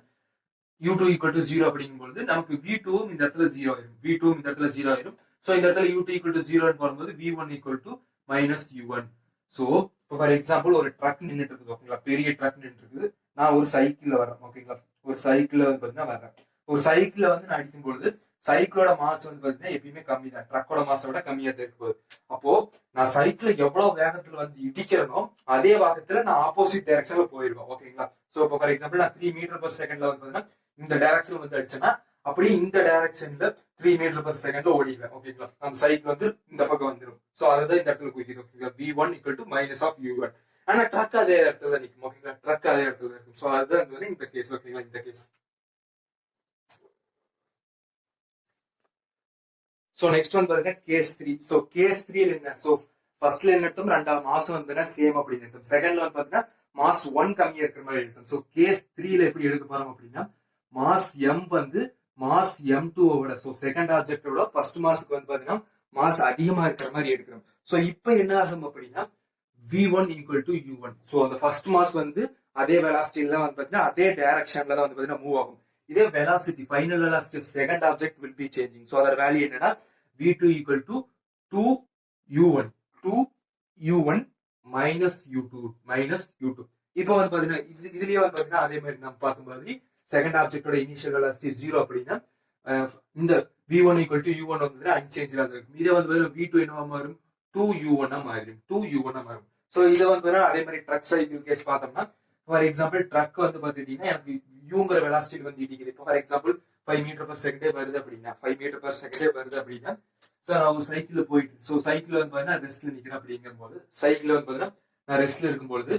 u2 ஈக்குவல் டு 0 அப்படிங்கும்போது நமக்கு v2 இந்த இடத்துல 0 ஆயிரும், v2 இந்த இடத்துல 0 ஆயிரும். சோ இந்த இடத்துல u2 ஈக்குவல் டு 0 போடும்போது v1 equal to minus u1. So for example ஒரு ட்ரக் நின்றுட்டு இருக்குது ஓகேங்களா, பெரிய ட்ரக் நின்றுட்டு இருக்குது, நான் ஒரு சைக்கிள்ல வரேன் ஓகேங்களா, ஒரு சைக்கிள்ல வந்து பாத்தீங்கன்னா வரேன். ஒரு சைக்கிள்ல வந்து நான் அடிக்கும்பொழுது சைக்கிளோட மாஸ் வந்து பாத்தீங்கன்னா எப்பயுமே கம்மி தான், ட்ரக்கோட மாசை விட கம்மியா தான் இருக்குது. அப்போ நான் சைக்கிள எவ்வளவு வேகத்துல வந்து இடிக்கிறனோ அதே வேகத்துல நான் ஆப்போசிட் டைரக்ஷன்ல போயிருவேன் ஓகேங்களா. சோ இப்போ ஃபார் எக்ஸாம்பிள் நான் 3 மீட்டர் பர் செகண்ட்ல வந்து பாத்தீங்கன்னா இந்த டைரக்ஷன் வந்து அடிச்சேன்னா அப்படியே இந்த டைரக்ஷன்ல 3 மீட்டர் பர் செகண்ட்ல ஓடிடுவேன் ஓகேங்களா. அந்த சைக்கிள் வந்து இந்த பக்கம் வந்துடும். சோ அதுதான் இந்த இடத்துல குறிக்குது ஓகேங்களா, v1 equal to minus of u1. ஆனா ட்ரக் அதே இடத்துல நிற்கும் ஓகேங்களா, ட்ரக் அதே இடத்துல இருக்கும். சோ அதுதான் இந்த கேஸ் ஓகேங்களா, இந்த கேஸ். சோ நெக்ஸ்ட் ஒன் பாருங்க கேஸ் 3. சோ கேஸ் 3 என்ன, சோ ஃபர்ஸ்ட்ல என்ன எடுத்தோம், ரெண்டாவது மாஸ் வந்து சேம் அப்படின்னு எடுத்தோம். செகண்ட்ல வந்து பாத்தீங்கன்னா மாஸ் 1 கம்மியா இருக்கிற மாதிரி எடுத்தோம். சோ கேஸ் 3ல எப்படி எடுக்க போறோம் அப்படின்னா மாஸ் m வந்து மாஸ் m2 விட, சோ செகண்ட் ஆப்ஜெக்டோட ஃபர்ஸ்ட் மாஸ்க்கு வந்து பாத்தீங்கன்னா மாஸ் அதிகமா இருக்கிற மாதிரி எடுக்கிறோம். சோ இப்போ என்ன ஆகும் அப்படின்னா v1 equal to u1. So அந்த ஃபர்ஸ்ட் மாஸ் வந்து அதே வெலாசிட்டில வந்து பாத்தீங்கன்னா அதே டைரக்ஷன்ல தான் வந்து பாத்தீங்கன்னா மூவ் ஆகும். இதே velocity final velocity of second object will be changing. So அதோட வேல்யூ என்னன்னா v2 equal to 2u1 minus u2. இப்போ வந்து பாத்தீங்கன்னா இதுலயே வந்து பாத்தீங்கன்னா அதே மாதிரி நம்ம பார்த்த மாதிரி செகண்ட் ஆப்ஜெக்டோட இனிஷியல் வெலாசிட்டி 0 அப்படின்னா இந்த v1 ஈக்குவல் டு u1 வந்து அன்சேஞ்சா இருக்கும். இதே வந்து v2 என்னவா மாறும், 2u1 மாறும். சோ இதை வந்து அதே மாதிரி ட்ரக் சைக்கிள் கேஸ் பார்த்தோம்னா ஃபார் எக்ஸாம்பிள் ட்ரக் வந்து பாத்துட்டீங்கன்னா எனக்கு யூங்கிற வெலாசிட்டி வந்து இடிக்குது. இப்போ ஃபார் எக்ஸாம்பிள் 5 மீட்டர் பர் செகண்டே வருது அப்படின்னா 5 மீட்டர் பர் செகண்டே வருது அப்படின்னா சார் நான் ஒரு சைக்கிள் போயிட்டு, ஸோ சைக்கிள் வந்து பாத்தீங்கன்னா ரெஸ்ட்ல நிக்கிறேன் அப்படிங்கும் போது சைக்கிள் வந்து பாத்தீங்கன்னா நான் ரெஸ்ட்ல இருக்கும்போது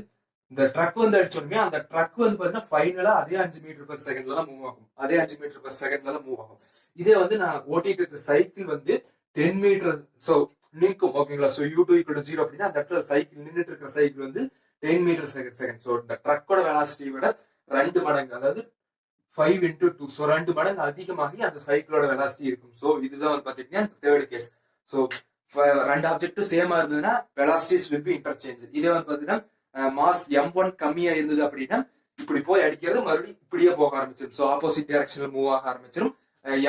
இந்த ட்ரக் வந்து அடிச்சோடனே அந்த ட்ரக் வந்து பாத்தீங்கன்னா ஃபைனலா அதே 5 மீட்டர் பர் செகண்ட்ல தான் மூவ் ஆகும், அதே 5 மீட்டர் பர் செகண்ட்ல தான் மூவ் ஆகும். இதே வந்து நான் ஓட்டிட்டு இருக்கிற சைக்கிள் வந்து 10 மீட்டர் சோ நிற்கும் ஓகேங்களா. சோ u2 ஈக்குவல் டு 0 அப்படின்னா அந்த இடத்துல சைக்கிள் நின்றுட்டு இருக்கிற சைக்கிள் வந்து 10 மீட்டர் செகண்ட். சோ இந்த ட்ரக்கோட வெலாசிட்டி விட 2 மடங்கு, அதாவது 5 into 2, சோ 2 மடங்கு அதிகமாகி அந்த சைக்கிளோட வெலாசிட்டி இருக்கும். சோ இதுதான் வந்து பாத்தீங்கன்னா தேர்ட் கேஸ். சோ ரெண்டு ஆப்ஜெக்ட் சேமா இருந்ததுன்னா வெலாசிட்டிஸ் வில் பி இன்டர்சேஞ்ச். இதே வந்து பாத்தீங்கன்னா மாஸ் m1 கம்மியா இருந்தது அப்படின்னா இப்படி போய் அடிக்கிறது மறுபடியும் இப்படியே போக ஆரம்பிச்சிடும். சோ ஆப்போசிட் டைரக்ஷன்ல மூவ் ஆக ஆரம்பிச்சிடும்.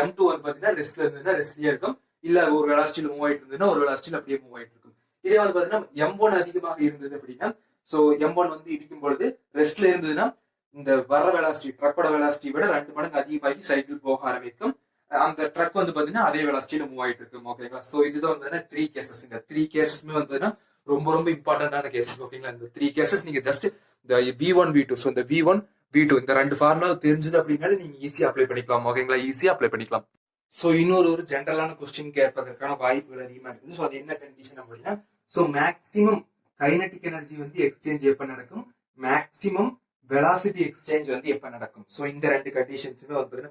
m2 வந்து பாத்தீங்கன்னா ரெஸ்ட்ல இருந்ததுன்னா ரெஸ்ட்லயே இருக்கும், இல்ல ஒரு வெலாசிட்டியில மூவ் ஆயிட்டு இருந்ததுன்னா ஒரு வெலாசிட்டியில அப்படியே மூவ் ஆயிட்டு இருக்கும். இதே வந்து பாத்தீங்கன்னா m1 அதிகமாக இருந்தது அப்படின்னா சோ m1 வந்து இடிக்கும் பொழுது ரெஸ்ட்ல இருந்ததுன்னா இந்த வர வெலாசிட்டி ட்ரக்கோட வெலாசிட்டி விட 2 மடங்கு அதிகமாகி சைக்கிள் போக ஆரம்பிக்கும். அந்த ட்ரக் வந்து பாத்தீங்கன்னா அதே வெலாசிட்டியில மூவ் ஆயிட்டு இருக்கும் ஓகேங்களா. சோ இதுதான் வந்து 3 கேசஸ். இந்த 3 கேசஸ்மே வந்து ரொம்ப ரொம்ப இம்பார்ட்டன்டான கேசஸ் ஓகேங்களா. இந்த 3 கேசஸ் நீங்க ஜஸ்ட் இந்த v1 v2, சோ இந்த v1 v2 இந்த ரெண்டு ஃபார்முலா தெரிஞ்சது அப்படின்னாலும் நீங்க ஈஸியா அப்ளை பண்ணிக்கலாம் ஓகேங்களா, ஈஸியா அப்ளை பண்ணிக்கலாம். சோ இன்னொரு ஜென்ரலான கொஸ்டின் கேட்பதற்கான வாய்ப்புகள் அதிகமா இருக்குது. சோ அது என்ன கண்டிஷன் அப்படின்னா சோ மேக்சிமம் கைனடிக் எனர்ஜி வந்து எக்ஸ்சேஞ்ச் எப்ப நடக்கும், மேக்சிமம் வெலாசிட்டி எக்ஸ்சேஞ்ச் வந்து எப்ப நடக்கும். சோ இந்த ரெண்டு கண்டிஷன்ஸுமே வந்து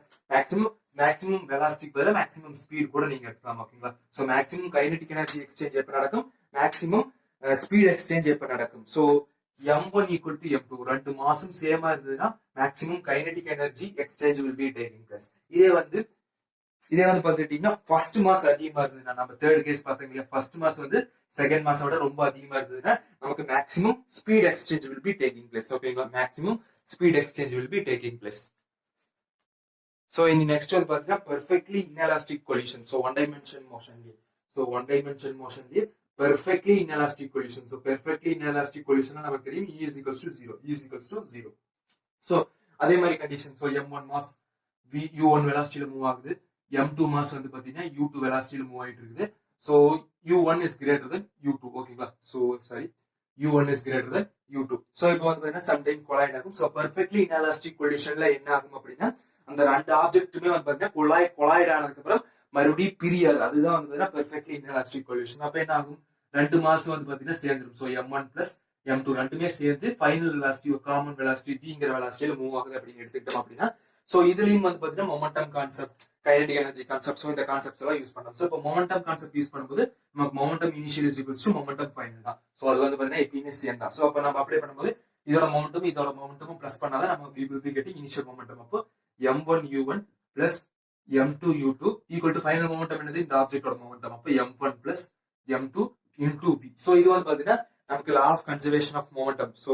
மேக்சிமம் வெலாசிட்டிக்கு பதிலா மேக்சிமம் ஸ்பீட் கூட நீங்க எடுக்கலாம் ஓகேங்களா. So maximum kinetic energy exchange எப்ப நடக்கும், மேக்சிமம் ஸ்பீட் எக்ஸ்சேஞ்ச் எப்ப நடக்கும். So m1 equal to m2 ரெண்டு மாசும் சேமா இருந்ததுன்னா maximum kinetic energy exchange will be taking place. இதே வந்து பாத்துட்டீங்கன்னா ஃபர்ஸ்ட் மாஸ் அதிகமா இருந்ததுன்னா நம்ம தேர்ட் கேஸ் பாத்தீங்க, ஃபர்ஸ்ட் மாஸ் வந்து செகண்ட் மாஸ் விட ரொம்ப அதிகமா இருந்ததுன்னா நமக்கு maximum speed exchange will be taking place ஓகேங்களா, maximum speed exchange will be taking place. So இனி நெக்ஸ்ட் வந்து பாத்தீங்கன்னா perfectly inelastic collision. So one dimension மோஷன்லயே perfectly inelastic collision. So perfectly inelastic collision நமக்கு தெரியும் E is equals to 0. So அதே மாதிரி condition. So m1 mass u1 வெலாசிட்டியில மூவ் ஆகுது, m2 மாஸ் வந்து பாத்தீங்கன்னா u2 வெலாசிட்டியில மூவ் ஆயிட்டு இருக்குது. So u1 is greater than u2. ஓகேங்களா? So sorry, u1 is greater than u2. So இப்போ வந்து பாத்தீங்கன்னா சம்டைம் கொலாய்ட் ஆகும். ஸோ பெர்ஃபெக்ட்லி இன்எலாஸ்டிக் கொலிஷன்ல என்ன ஆகும் அப்படின்னா அந்த ரெண்டு ஆப்ஜெக்ட்டுமே வந்து பாத்தீங்கன்னா கொலாய்ட் ஆனதுக்கு அப்புறம் மறுபடியும் பிரியாது. அதுதான் வந்து பாத்தீங்கன்னா பெர்ஃபெக்ட்லி இன்எலாஸ்டிக் கொலிஷன். அப்ப என்ன ஆகும், ரெண்டு மாஸ் வந்து பாத்தீங்கன்னா சேர்ந்துடும். ஸோ m1 பிளஸ் m2 ரெண்டுமே சேர்ந்து ஃபைனல் வெலாசிட்டி, காமன் வெலாசிட்டி vங்கிற வெலாசிட்டியில மூவ் ஆகுது அப்படின்னு எடுத்துக்கிட்டோம் அப்படின்னா, சோ இதுலயும் வந்து பாத்தீங்கன்னா momentum concept, kinetic energy concept, so இந்த கான்செப்ட்ஸ் எல்லாம் யூஸ் பண்ணலாம். சோ இப்போ மொமெண்டம் கான்செப்ட் யூஸ் பண்ணும்போது நமக்கு momentum initial is equals to momentum final தான். சோ அது வந்து பாத்தீங்கன்னா எப்பயுமே சேம் தான். சோ அப்ப நம்ம அப்ளை பண்ணும்போது இதோட மொமெண்டமும் பிளஸ் பண்ணாதான் நம்ம we will be getting initial momentum. அப்போ m1 u1 plus m2 u2 equal to final momentum என்னது, இந்த ஆப்ஜெக்டோட மொமெண்டம். அப்போ m1 plus m2 into v. So இது வந்து பாத்தீங்கன்னா நமக்கு law of conservation of momentum. So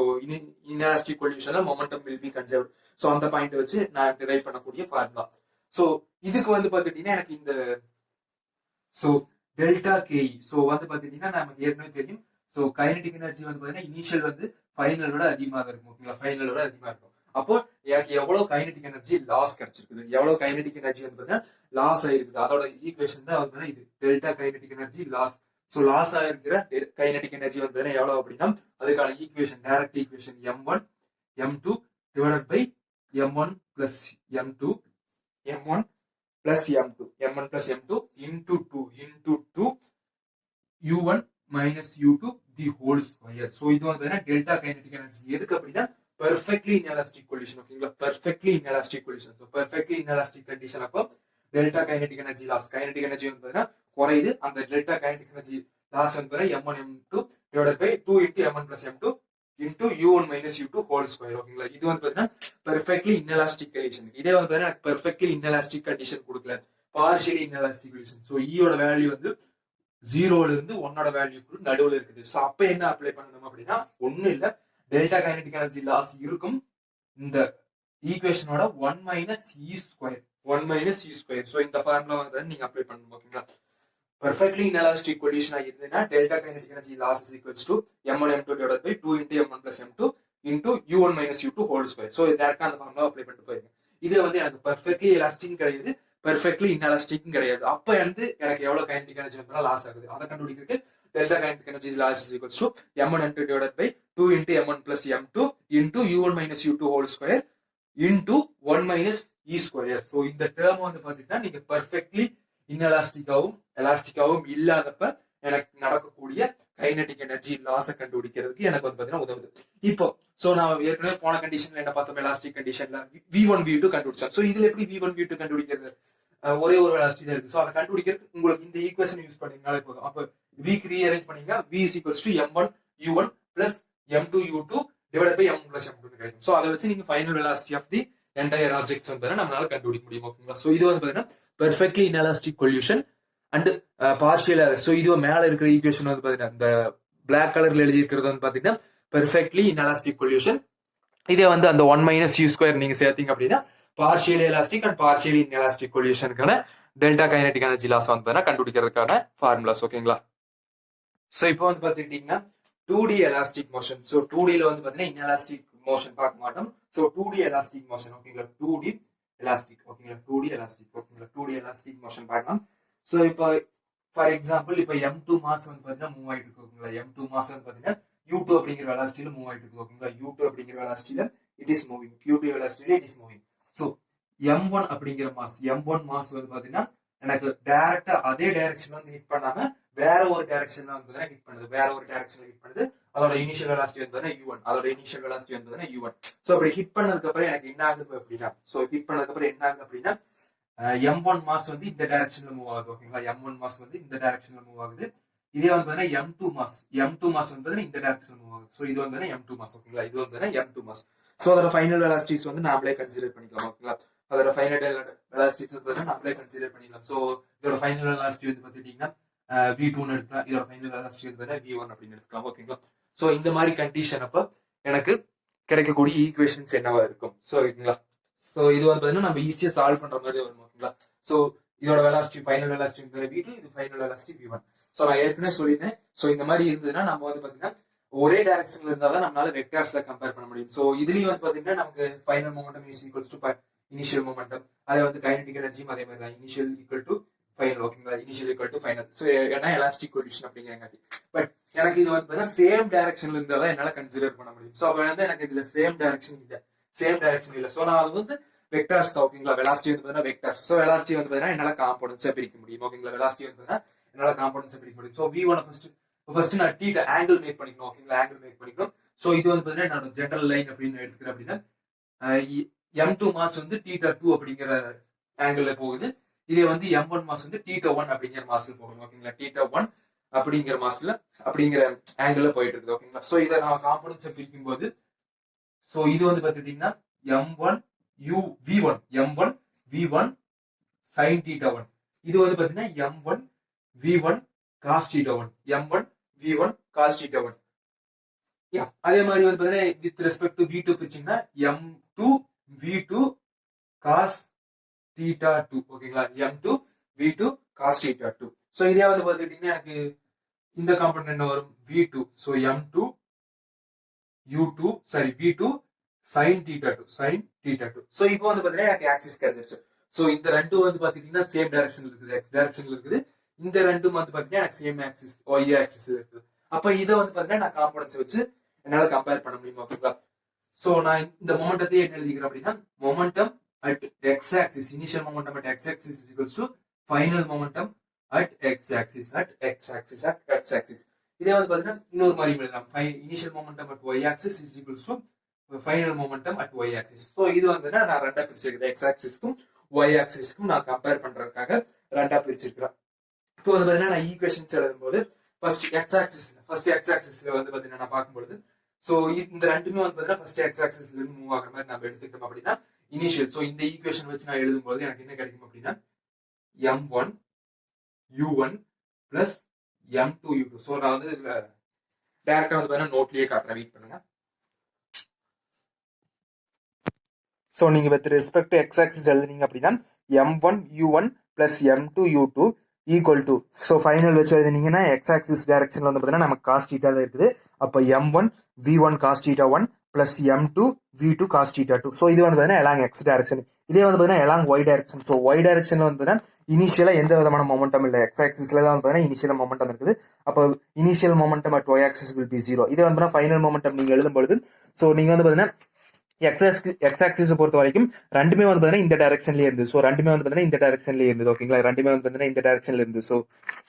inelastic கொலிஷன்ல momentum will be conserved. So அந்த பாயிண்ட் வச்சு நான் டிரைவ் பண்ணக்கூடிய ஃபார்முலா. சோ இதுக்கு வந்து பாத்துட்டீங்கன்னா எனக்கு இந்த சோ டெல்டா கே, சோ வந்து பாத்துட்டீங்கன்னா நமக்கு ஏற்கனவே தெரியும். சோ கைனடிக் எனர்ஜி வந்து பாத்தீங்கன்னா இனிஷியல் வந்து ஃபைனல் விட அதிகமாக இருக்கும். ஓகேங்களா? ஃபைனல் விட அதிகமா இருக்கும். அப்போ எனக்கு எவ்வளவு கைனடிக் எனர்ஜி லாஸ் கிடைச்சிருக்குது, எவ்வளவு கைனடிக் எனர்ஜி வந்து பாத்தீங்கன்னா லாஸ் ஆயிருக்குது, அதோட ஈக்குவேஷன் தான் வந்து இது delta kinetic energy loss. So loss ஆயிருக்கிற கைனடிக் எனர்ஜி வந்து எவ்வளவு அப்படின்னா அதுக்கான equation, direct equation m1 m2 divided by m1 plus m2 m1 plus m2 m1 plus m2 into 2 u1 minus u2 the whole square. So இது வந்து டெல்டா கைனடிக் எனர்ஜி. எதுக்கு அப்படின்னா பெர்ஃபெக்ட்லி இன்எலாஸ்டிக் கொலிஷன். ஓகேங்களா? Perfectly inelastic collision. So perfectly inelastic condition அப்போ delta kinetic energy loss, kinetic energy வந்து குறையுது. அந்த டெல்டா கைனடிக் எனர்ஜி லாஸ் வந்து m1 m2 divided by 2 into m1 plus m2 into u1 minus u2 whole square. ஓகேங்களா? இது வந்து பாத்தீங்கன்னா பெர்ஃபெக்ட்லி இன்எலாஸ்டிக் கண்டிஷன். இதே வந்து பாத்தீங்கன்னா பெர்ஃபெக்ட்லி இன்எலாஸ்டிக் கண்டிஷன் கொடுக்கல, பார்ஷியலி இன்எலாஸ்டிக் கண்டிஷன். சோ ஈயோட வேல்யூ வந்து 0ல இருந்து 1ஓட வேல்யூக்கு நடுவுல இருக்குது. சோ அப்ப என்ன அப்ளை பண்ணணும் அப்படின்னா ஒண்ணு இல்ல, டெல்டா கைனடிக் எனர்ஜி லாஸ் இருக்கும் இந்த ஈக்குவேஷனோட 1 minus e square, 1 minus e square. So இந்த ஃபார்முலா வந்து நீங்க அப்ளை பண்ணணும். ஓகேங்களா? பெர்ஃபெக்ட்லி இன்எலாஸ்டிக் கொலிஷனா இருந்ததுன்னா delta kinetic energy loss is equals to m1 m2 divided by 2 into m1 plus m2 into u1 minus u2 whole square. So இதற்கு அந்த ஃபார்முலா அப்ளை பண்ணிட்டு போயிருங்க. இது வந்து எனக்கு பெர்ஃபெக்ட்லி எலாஸ்டிக் கிடையாது, பெர்ஃபெக்ட்லி இன்எலாஸ்டிக்கும் கிடையாது. அப்ப வந்து எனக்கு எவ்வளவு கைனடிக் எனர்ஜி வந்து லாஸ் ஆகுது அதை கண்டுபிடிக்கிறதுக்கு delta kinetic energy loss is equals to m1 m2 divided by 2 into m1 plus m2 into u1 minus u2 whole square into 1 minus e square. So இந்த டேர்ம் வந்து பாத்தீங்கன்னா நீங்க பெர்ஃபெக்ட்லி இன்எலாஸ்டிக்காவும் எலாஸ்டிக்காவும் இல்லாதப்ப எனக்கு நடக்கக்கூடிய கைனடிக் எனர்ஜி லாஸ கண்டுபிடிக்கிறதுக்கு எனக்கு வந்து பாத்தீங்கன்னா உதவுது. இப்போ சோ நான் ஏற்கனவே போன கண்டிஷன்ல என்ன பார்த்தோம், எலாஸ்டிக் கண்டிஷன்ல v1 v2 கண்டுபிடிச்சோம். சோ இதுல எப்படி v1 v2 கண்டுபிடிக்கிறது, ஒரே ஒரு வெலாசிட்டி தான் இருக்கு. சோ அதை கண்டுபிடிக்கிறதுக்கு உங்களுக்கு இந்த ஈக்குவேஷன் யூஸ் பண்ணீங்கனாலே போதும். அப்ப v ரீஅரேஞ்ச் பண்ணீங்கன்னா v is equals to m1 u1 plus m2 u2 divided by m1 plus m2 கிடைக்கும். சோ அதை வச்சு நீங்க final velocity of the entire objects வந்து நம்மளால கண்டுபிடிக்க முடியும். ஓகேங்களா? சோ இது வந்து பாத்தீங்கன்னா perfectly inelastic collision and partial. So இது மேல இருக்கிற ஈக்குவேஷன் வந்து பாத்தீங்கன்னா இந்த பிளாக் கலர்ல எழுதி இருக்கிறது வந்து பாத்தீங்கன்னா பெர்ஃபெக்ட்லி இன்எலாஸ்டிக் கொல்யூஷன். இதே வந்து அந்த 1 minus u square நீங்க சேர்த்தீங்க அப்படின்னா partially elastic and partially inelastic கொல்யூஷனுக்கான டெல்டா கைனடிக் எனர்ஜி லாஸ் வந்து கண்டுபிடிக்கிறதுக்கான ஃபார்முலாஸ். ஓகேங்களா? சோ இப்போ வந்து பாத்துக்கிட்டீங்கன்னா 2D எலாஸ்டிக் மோஷன். சோ 2Dல வந்து பாத்தீங்கன்னா இன்எலாஸ்டிக் மோஷன் பார்க்க மாட்டோம். So 2D elastic motion. ஓகேங்களா? 2D elastic. ஓகேங்களா? 2D elastic. ஓகேங்களா? 2D எலாஸ்டிக் மோஷன் பார்க்கலாம். சோ இப்போ ஃபார் எக்ஸாம்பிள் இப்போ m2 மாஸ் வந்து பாத்தீங்கன்னா மூவ் ஆயிட்டு இருக்கு. ஓகேங்களா? m2 மாஸ் வந்து பாத்தீங்கன்னா u2 அப்படிங்கிற வெலாசிட்டில மூவ் ஆயிட்டு இருக்கு. ஓகேங்களா? u2 அப்படிங்கிற வெலாசிட்டில இட் இஸ் மூவிங், q2 வெலாசிட்டில it is moving. So m1 அப்படிங்கிற மாஸ், m1 மாஸ் வந்து பாத்தீங்கன்னா எனக்கு டைரக்டா அதே டைரக்ஷன்ல வந்து ஹிட் பண்ணாம வேற ஒரு டைரக்ஷன்ல வந்து பாத்தீங்கன்னா ஹிட் பண்ணுது, வேற ஒரு டைரக்ஷன்ல ஹிட் பண்ணுது. அதோட இனிஷியல் வெலாசிட்டி வந்து u1, அதோட இனிஷியல் வெலாசிட்டி வந்து u1. சோ அப்படி ஹிட் பண்ணதுக்கு அப்புறம் எனக்கு என்ன ஆகுது அப்படின்னா, சோ ஹிட் பண்ணதுக்கு அப்புறம் என்ன ஆகுது அப்படின்னா m1 மாஸ் வந்து இந்த டைரக்ஷன்ல மூவ் ஆகுது. ஓகேங்களா? m1 மாஸ் வந்து இந்த டைரக்ஷன்ல மூவ் ஆகுது. இதே வந்து பாத்தீங்கன்னா m2 மாஸ் வந்து பாத்தீங்கன்னா இந்த டைரக்ஷன்ல மூவ் ஆகுது. சோ இது வந்து m2 மாஸ். ஓகேங்களா? இது வந்து m2 மாஸ். சோ அதோட ஃபைனல் வெலாசிட்டிஸ் வந்து நாமளே கன்சிடர் பண்ணிக்கலாம். ஓகேங்களா? அதோட ஃபைனல் வெலாசிட்டிஸ் வந்து நாமளே கன்சிடர் பண்ணிக்கலாம். சோ இதோட ஃபைனல் வெலாசிட்டி வந்து பாத்துட்டீங்கன்னா v2 ன்னு எடுத்துக்கலாம். இதோட ஃபைனல் வெலாசிட்டி வந்து v1 அப்படின்னு எடுத்துக்கலாம். ஓகேங்களா? சோ இந்த மாதிரி கண்டிஷன் அப்ப எனக்கு கிடைக்கக்கூடிய ஈக்குவேஷன்ஸ் என்னவா இருக்கும். சோ ஓகேங்களா? சோ இது வந்து பாத்தீங்கன்னா நம்ம ஈஸியா சால்வ் பண்ற மாதிரி வரும். ஓகேங்களா? சோ இதோட வெலாசிட்டி ஃபைனல் வெலாசிட்டி v2, இது ஃபைனல் வெலாசிட்டி v1. சோ நான் ஏற்கனவே சொல்லியிருந்தேன். சோ இந்த மாதிரி இருந்ததுன்னா நம்ம வந்து பாத்தீங்கன்னா ஒரே டைரக்ஷன்ல இருந்தாதான் நம்மளால வெக்டார்ஸ்ல கம்பேர் பண்ண முடியும். சோ இதுலயும் வந்து பாத்தீங்கன்னா நமக்கு final momentum is equals to initial momentum. அதே வந்து கைனடிக் எனர்ஜியும் அதே மாதிரி தான், இனிஷியல் ஈக்குவல் டு ஃபைனல். ஓகேங்களா, initial equal to final. So ஏன்னா எலாஸ்டிக் கொல்யூஷன் அப்படிங்கிறங்காட்டி. பட் எனக்கு இது வந்து சேம் டைரக்ஷன்ல இருந்தால் தான் என்னால் கன்சிடர் பண்ண முடியும். ஸோ அப்போ வந்து எனக்கு இதுல சேம் டைரக்ஷன் இல்லை. ஸோ நான் அது வந்து வெக்டார்ஸ் தான். ஓகேங்களா, வெலாசிட்டி வந்து பார்த்தீங்கன்னா வெக்டார்ஸ். ஸோ வெலாசிட்டி வந்து பார்த்தீங்கன்னா என்னால் காம்போனன்ஸை பிரிக்க முடியும். ஓகேங்களா, வெலாசிட்டி வந்து பார்த்தீங்கன்னா என்னால் காம்போனன்ஸை பிரிக்க முடியும். ஸோ V1 ஃபர்ஸ்ட் நான் டீட்டா ஆங்கிள் மேக் பண்ணிக்கணும். ஓகேங்களா, ஆங்கிள் மேக் பண்ணிக்கணும். ஸோ இது வந்து பார்த்தீங்கன்னா நான் ஜெனரல் லைன் அப்படின்னு எடுத்துக்கிறேன். அப்படின்னா M2 மாஸ் வந்து θ2 அப்படிங்கிற ஆங்கிள் போகுது. இதே வந்து M1 மாஸ் வந்து θ1 அப்படிங்கிற மாஸ்ல போகணும். ஓகேங்களா, θ1 அப்படிங்கிற மாஸ்ல அப்படிங்கிற ஆங்கிள் போயிட்டு இருக்குது. ஓகேங்களா, ஸோ இதை நான் காம்போனன்ஸை பிரிக்கும் போது ஸோ இது வந்து பார்த்துட்டீங்கன்னா M1 V1 sin θ1. இது வந்து பாத்தீங்கன்னா M1 V1 cos θ1. M1 V1 cos θ1. அதே மாதிரி வந்து பாத்தீங்கன்னா with respect to V2 பிரிச்சீங்கன்னா M2 V2 cos θ2. ஓகேங்களா, M2 V2 cos θ2. சோ இதே வந்து பாத்துக்கிட்டீங்கன்னா எனக்கு இந்த காம்பனன்ட் என்ன வரும், V2. So M2 U2 V2 sin θ2. So இப்போ வந்து பாத்தீங்கன்னா எனக்கு ஆக்சிஸ் கிடைச்சிருச்சு. சோ இந்த ரெண்டும் வந்து பாத்தீங்கன்னா சேம் டைரக்ஷன்ல இருக்குது, எக்ஸ் டைரக்ஷன்ல இருக்குது. இந்த ரெண்டும் வந்து பாத்தீங்கன்னா எனக்கு சேம் ஆக்சிஸ் y ஆக்சிஸ் இருக்குது. அப்ப இதை வந்து பாத்தீங்கன்னா நான் காம்பனன்ட்ஸ் வச்சு என்னால கம்பேர் பண்ண முடியும். ஓகேங்களா, சோ நான் இந்த மொமெண்டத்தை என்ன எழுதிக்கிறேன் அப்படின்னா momentum at X axis, initial momentum at X axis is equals to final momentum at X axis. இதே வந்து பாத்தீங்கன்னா இன்னொரு மாதிரி எழுதலாம், initial momentum at y axis is equals to final momentum at y axis. So இது வந்து நான் ரெண்டா பிரிச்சிருக்கிறேன், எக்ஸ் ஆக்சிஸ்க்கும் y ஆக்சிஸ்க்கும் நான் கம்பேர் பண்றதுக்காக ரெண்டா பிரிச்சிருக்கிறேன். இப்போ வந்து பாத்தீங்கன்னா நான் ஈக்குவேஷன்ஸ் எழுதும்போது ஃபர்ஸ்ட் எக்ஸ் ஆக்சிஸ்ல வந்து பாத்தீங்கன்னா நான் பார்க்கும்போது ஸோ இந்த ரெண்டுமே வந்து பாத்தீங்கன்னா ஃபர்ஸ்ட் எக்ஸ் ஆக்சிஸ்ல இருந்து மூவ் ஆகிற மாதிரி நம்ம எடுத்துக்கிட்டோம் அப்படின்னா இனிஷியல். ஸோ இந்த ஈக்குவேஷன் வச்சு நான் எழுதும்போது எனக்கு என்ன கிடைக்கும் அப்படின்னா M1 U1 plus M2 U2. So நான் வந்து இதுல டைரக்டா வந்து பாத்தீங்கன்னா நோட்லயே காட்டுறேன், வெயிட் பண்ணுங்க. ஸோ நீங்க with respect to x axis எழுதுனீங்க அப்படின்னா M1 U1 plus M2 U2 equal to, so final வச்சு எழுதினீங்கன்னா எக்ஸ் ஆக்சிஸ் டைரக்ஷன்ல வந்து பார்த்தீங்கன்னா நமக்கு காஸ் தீட்டா தான் இருக்குது. அப்போ M1 V1 cos θ1 plus M2 V2 cos θ2. So இது வந்து பார்த்தீங்கன்னா எலாங் எக்ஸ் டைரக்ஷன். இதே வந்து பார்த்தீங்கன்னா along Y direction. So Y டைரக்ஷன்ல வந்து பார்த்தீங்கன்னா இனிஷியலா எந்த விதமான மொமெண்டம் இல்லை, எக்ஸ் ஆக்சிஸ்ல தான் வந்து பார்த்தீங்கன்னா இனிஷியல் மொமெண்டம் இருக்குது. அப்போ initial momentum at Y axis will be 0. இதே வந்து ஃபைனல் மொமெண்டம் நீங்க எழுதும்பொழுது ஸோ நீங்க வந்து பார்த்தீங்கன்னா எக்ஸ் ஆக்சிஸ் பொறுத்த வரைக்கும் ரெண்டுமே வந்து பாத்தீங்கன்னா இந்த டைரக்ஷன்லயே இருந்து. ஸோ ரெண்டுமே வந்து பாத்தீங்கன்னா இந்த டைரக்ஷன்லயே இருந்தது. ஓகேங்களா, ரெண்டுமே வந்து பாத்தீங்கன்னா இந்த டைரக்ஷன்ல இருந்து. ஸோ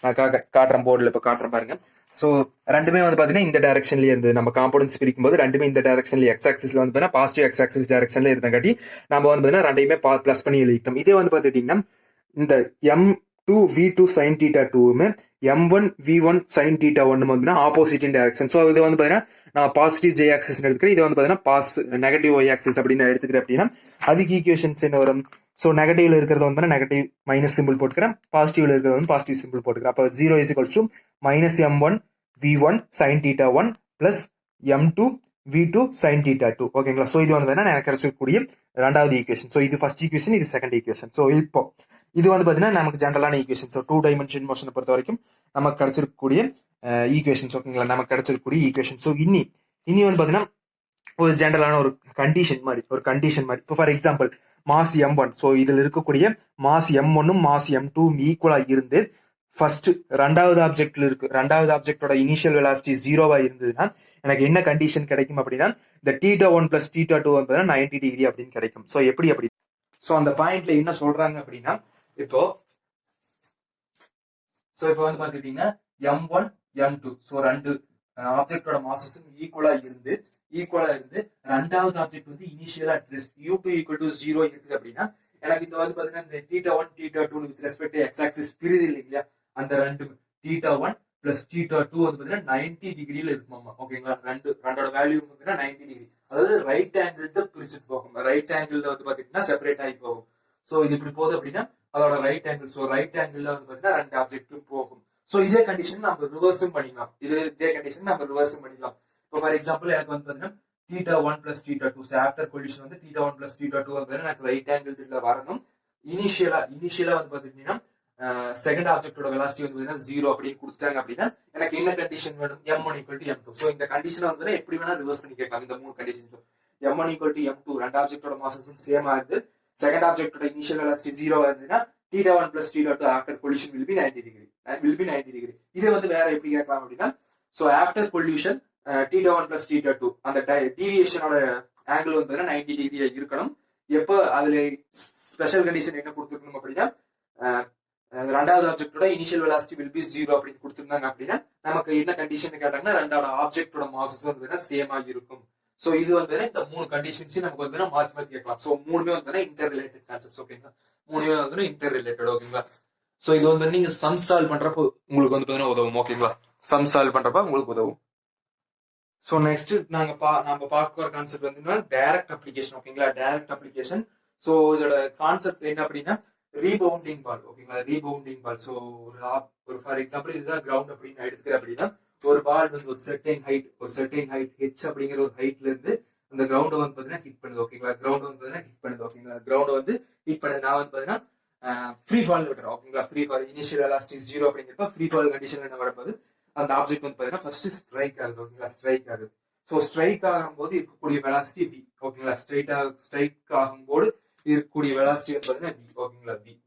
நான் காட்டுறேன் போர்டில், இப்போ காட்டுறேன் பாருங்க. ஸோ ரெண்டுமே வந்து பாத்தீங்கன்னா இந்த டைரக்ஷன்லயே இருந்து. நம்ம காம்பவுண்ட்ஸ் பிரிக்கும் போது ரெண்டுமே இந்த டைரக்ஷன்ல எக்ஸ் ஆக்சிஸ்ல வந்து பாத்தீங்கன்னா பாசிட்டிவ் எக்ஸ் ஆக்சிஸ் டைரக்ஷன்ல இருந்தங்காட்டி நம்ம வந்து பாத்தீங்கன்னா ரெண்டையுமே பிளஸ் பண்ணி எழுதிட்டோம். இதே வந்து பாத்துட்டீங்கன்னா இந்த M2 V2 sin θ2 M1 V1 sin θ1 வந்து ஆப்போசிட் இன் டைரக்ஷன். ஸோ இது வந்து பாத்தீங்கன்னா நான் பாசிட்டிவ் ஜே ஆக்சிஸ் எடுத்துக்கிறேன், இது வந்து பாத்தீங்கன்னா நெகட்டிவ் ஒய் ஆக்சிஸ் அப்படின்னு எடுத்துக்கிறேன். அப்படின்னா அதுக்கு ஈக்குவேஷன்ஸ் என்ன வரும், ஸோ நெகட்டிவ்ல இருக்கிறது வந்து நெகட்டிவ் மைனஸ் சிம்பிள் போட்டுக்கிறேன், பாசிட்டிவ்ல இருக்கிறது வந்து பாசிட்டிவ் சிம்பிள் போட்டுக்கிறேன். அப்போ 0 is equals to minus M1 V1 sin θ1 plus M2 V2 sin θ2. ஓகேங்களா, ஸோ இது வந்து எனக்கு கிடைச்சிருக்கக்கூடிய ரெண்டாவது ஈக்குவேஷன். ஸோ இது ஃபர்ஸ்ட் ஈக்குவேஷன், இது செகண்ட் ஈக்குவேஷன். ஸோ இப்போ இது வந்து பாத்தீங்கன்னா நமக்கு ஜென்ரலான ஈக்குவேஷன். ஸோ 2 டைமென்ஷன் மோஷனை பொறுத்த வரைக்கும் நமக்கு கிடைச்சிருக்கக்கூடிய ஈக்குவேஷன்ஸ். ஓகேங்களா, நமக்கு கிடைச்சிருக்கக்கூடிய ஈக்குவேஷன். ஸோ இனி வந்து பாத்தீங்கன்னா ஒரு ஜென்ரலான ஒரு கண்டிஷன் மாதிரி இப்போ for example mass M1. So இதுல இருக்கக்கூடிய மாஸ் M1 மாஸ் M2 ஈக்குவலா இருந்து ஃபர்ஸ்ட் ரெண்டாவது ஆப்ஜெக்டோட இனிஷியல் வெலாசிட்டி 0வா இருந்ததுன்னா எனக்கு என்ன கண்டிஷன் கிடைக்கும் அப்படின்னா இந்த θ1 பிளஸ் θ2 வந்து 90 டிகிரி அப்படின்னு கிடைக்கும். ஸோ எப்படி அப்படி, ஸோ அந்த பாயிண்ட்ல என்ன சொல்றாங்க அப்படின்னா இப்போ வந்து பாத்துக்கிட்டீங்கன்னா M1 M2 ஸோ ரெண்டு ஆப்ஜெக்டோட மாசத்தும் ஈக்குவலா இருந்து ரெண்டாவது ஆப்ஜெக்ட் வந்து இனிஷியலா அட்ரெஸ்ட் U2 ஈக்குவல் டு 0 இருக்குது அப்படின்னா எனக்கு இது வந்து பாத்தீங்கன்னா இந்த θ1 θ2 with respect to x axis பிரிது இல்லைங்களா, அந்த ரெண்டு θ1 பிளஸ் θ2 வந்து பாத்தீங்கன்னா 90 டிகிரியில இருக்குமாமா. ஓகேங்களா, ரெண்டோட வேல்யூ பாத்தீங்கன்னா 90 டிகிரி, அதாவது ரைட் ஆங்கிள் தான் பிரிச்சுட்டு போகும். ரைட் ஆங்கிள் வந்து பாத்தீங்கன்னா செப்பரேட் ஆகி போகும். சோ இது இப்படி போகுது அப்படின்னா அதோட right angle. So right angle வந்து பாத்தீங்கன்னா ரெண்டு ஆப்ஜெக்டும் போகும். ஸோ இதே கண்டிஷன் நம்ம ரிவர்ஸும் பண்ணிக்கலாம். இப்போ ஃபார் எக்ஸாம்பிள் எனக்கு வந்து பாத்தீங்கன்னா θ1 பிளஸ் θ2 ஆஃப்டர் கொலிஷன் வந்து θ1 பிளஸ் θ2 வந்து எனக்கு ரைட் ஆங்கிள் இதுல வரணும். இனிஷியலா வந்து பாத்தீங்கன்னா செகண்ட் ஆப்ஜெக்டோட வெலாசிட்டி வந்து 0 அப்படின்னு கொடுத்துட்டாங்க அப்படின்னா எனக்கு என்ன கண்டிஷன் வேணும், M1 equal to M2. So இந்த கண்டிஷன் வந்து எப்படி வேணா ரிவர்ஸ் பண்ணி கேட்கலாம். இந்த மூணு condition M1 equal to M2 ரெண்டு ஆப்ஜெக்டோட மாசஸும் சேம் ஆகுது, செகண்ட் ஆப்ஜெக்டோட இனிஷியல் வெலாசிட்டி 0 இருந்ததுன்னா θ1 plus θ2 after collision will be 90 degree. இது வந்து வேற எப்படி கேட்கலாம் அப்படின்னா, so after collision θ1 plus θ2 அந்த டீவியேஷனோட ஆங்கிள் வந்து 90 டிகிரி இருக்கணும். எப்போ அதுல ஸ்பெஷல் கண்டிஷன் என்ன கொடுத்துருக்கணும் அப்படின்னா, ரெண்டாவது ஆப்ஜெக்டோட இனிஷியல் வெலாசிட்டி will be 0 அப்படின்னு கொடுத்திருந்தாங்க அப்படின்னா நமக்கு என்ன கண்டிஷன் கேட்டாங்கன்னா ரெண்டாவது ஆப்ஜெக்டோட மாசஸ் வந்து சேமா இருக்கும். சோ இது வந்து இந்த மூணு கண்டிஷன்ஸ் நமக்கு வந்து மாத்தி மாத்தி கேட்கலாம். சோ மூணுமே வந்து இன்டர் ரிலேட்டட் கான்செப்ட்ஸ். ஓகேங்களா, மூணுமே வந்து இன்டர் ரிலேட்டட். ஓகேங்களா, சோ இது வந்து நீங்க சம் சால்வ் பண்றப்போ உங்களுக்கு வந்து பாத்தீங்கன்னா உதவும். ஓகேங்களா, சம் சால்வ் பண்றப்ப உங்களுக்கு உதவும். சோ நெக்ஸ்ட் நம்ம பார்க்க கான்செப்ட் வந்து டைரக்ட் அப்ளிகேஷன். ஓகேங்களா, டைரக்ட் அப்ளிகேஷன். சோ இதோட கான்செப்ட் என்ன அப்படின்னா ரீபவுண்டிங் பால். ஓகேங்களா, ரீபவுண்டிங் பால். சோ ஒரு ஃபார் எக்ஸாம்பிள் இதுதான் கிரவுண்ட் அப்படின்னு எடுத்துக்கிறேன் அப்படின்னா, ஒரு பால் வந்து ஒரு செர்டைன் ஹைட் ஹெச் அப்படிங்கிற ஒரு ஹைட்ல இருந்து அந்த கிரவுண்ட் வந்து பாத்தீங்கன்னா ஹிட் பண்ணுது. ஓகேங்களா, கிரவுண்ட் வந்து பாத்தீங்கன்னா ஹிட் பண்ணுது. ஓகேங்களா, கிரவுண்ட் வந்து ஹிட் பண்ணுது. நான் வந்து பாத்தீங்கன்னா ஃப்ரீ ஃபால் விட்டுறேன். ஓகேங்களா, ஃப்ரீ ஃபால் இனிஷியல் வெலாசிட்டி 0 அப்படிங்கிறப்ப ஃப்ரீ ஃபால் கண்டிஷன் என்ன வரும்போது அந்த ஆப்ஜெக்ட் வந்து பாத்தீங்கன்னா ஃபர்ஸ்ட் ஸ்ட்ரைக் ஆகுது. ஓகேங்களா, ஸ்ட்ரைக் ஆகுது. சோ ஸ்ட்ரைக் ஆகும்போது இருக்கக்கூடிய வெலாசிட்டி v. ஓகேங்களா, ஸ்ட்ரைக் ஆகும்போது இருக்கக்கூடிய வெலாசிட்டி வந்து பாத்தீங்கன்னா v. ஓகேங்களா, v.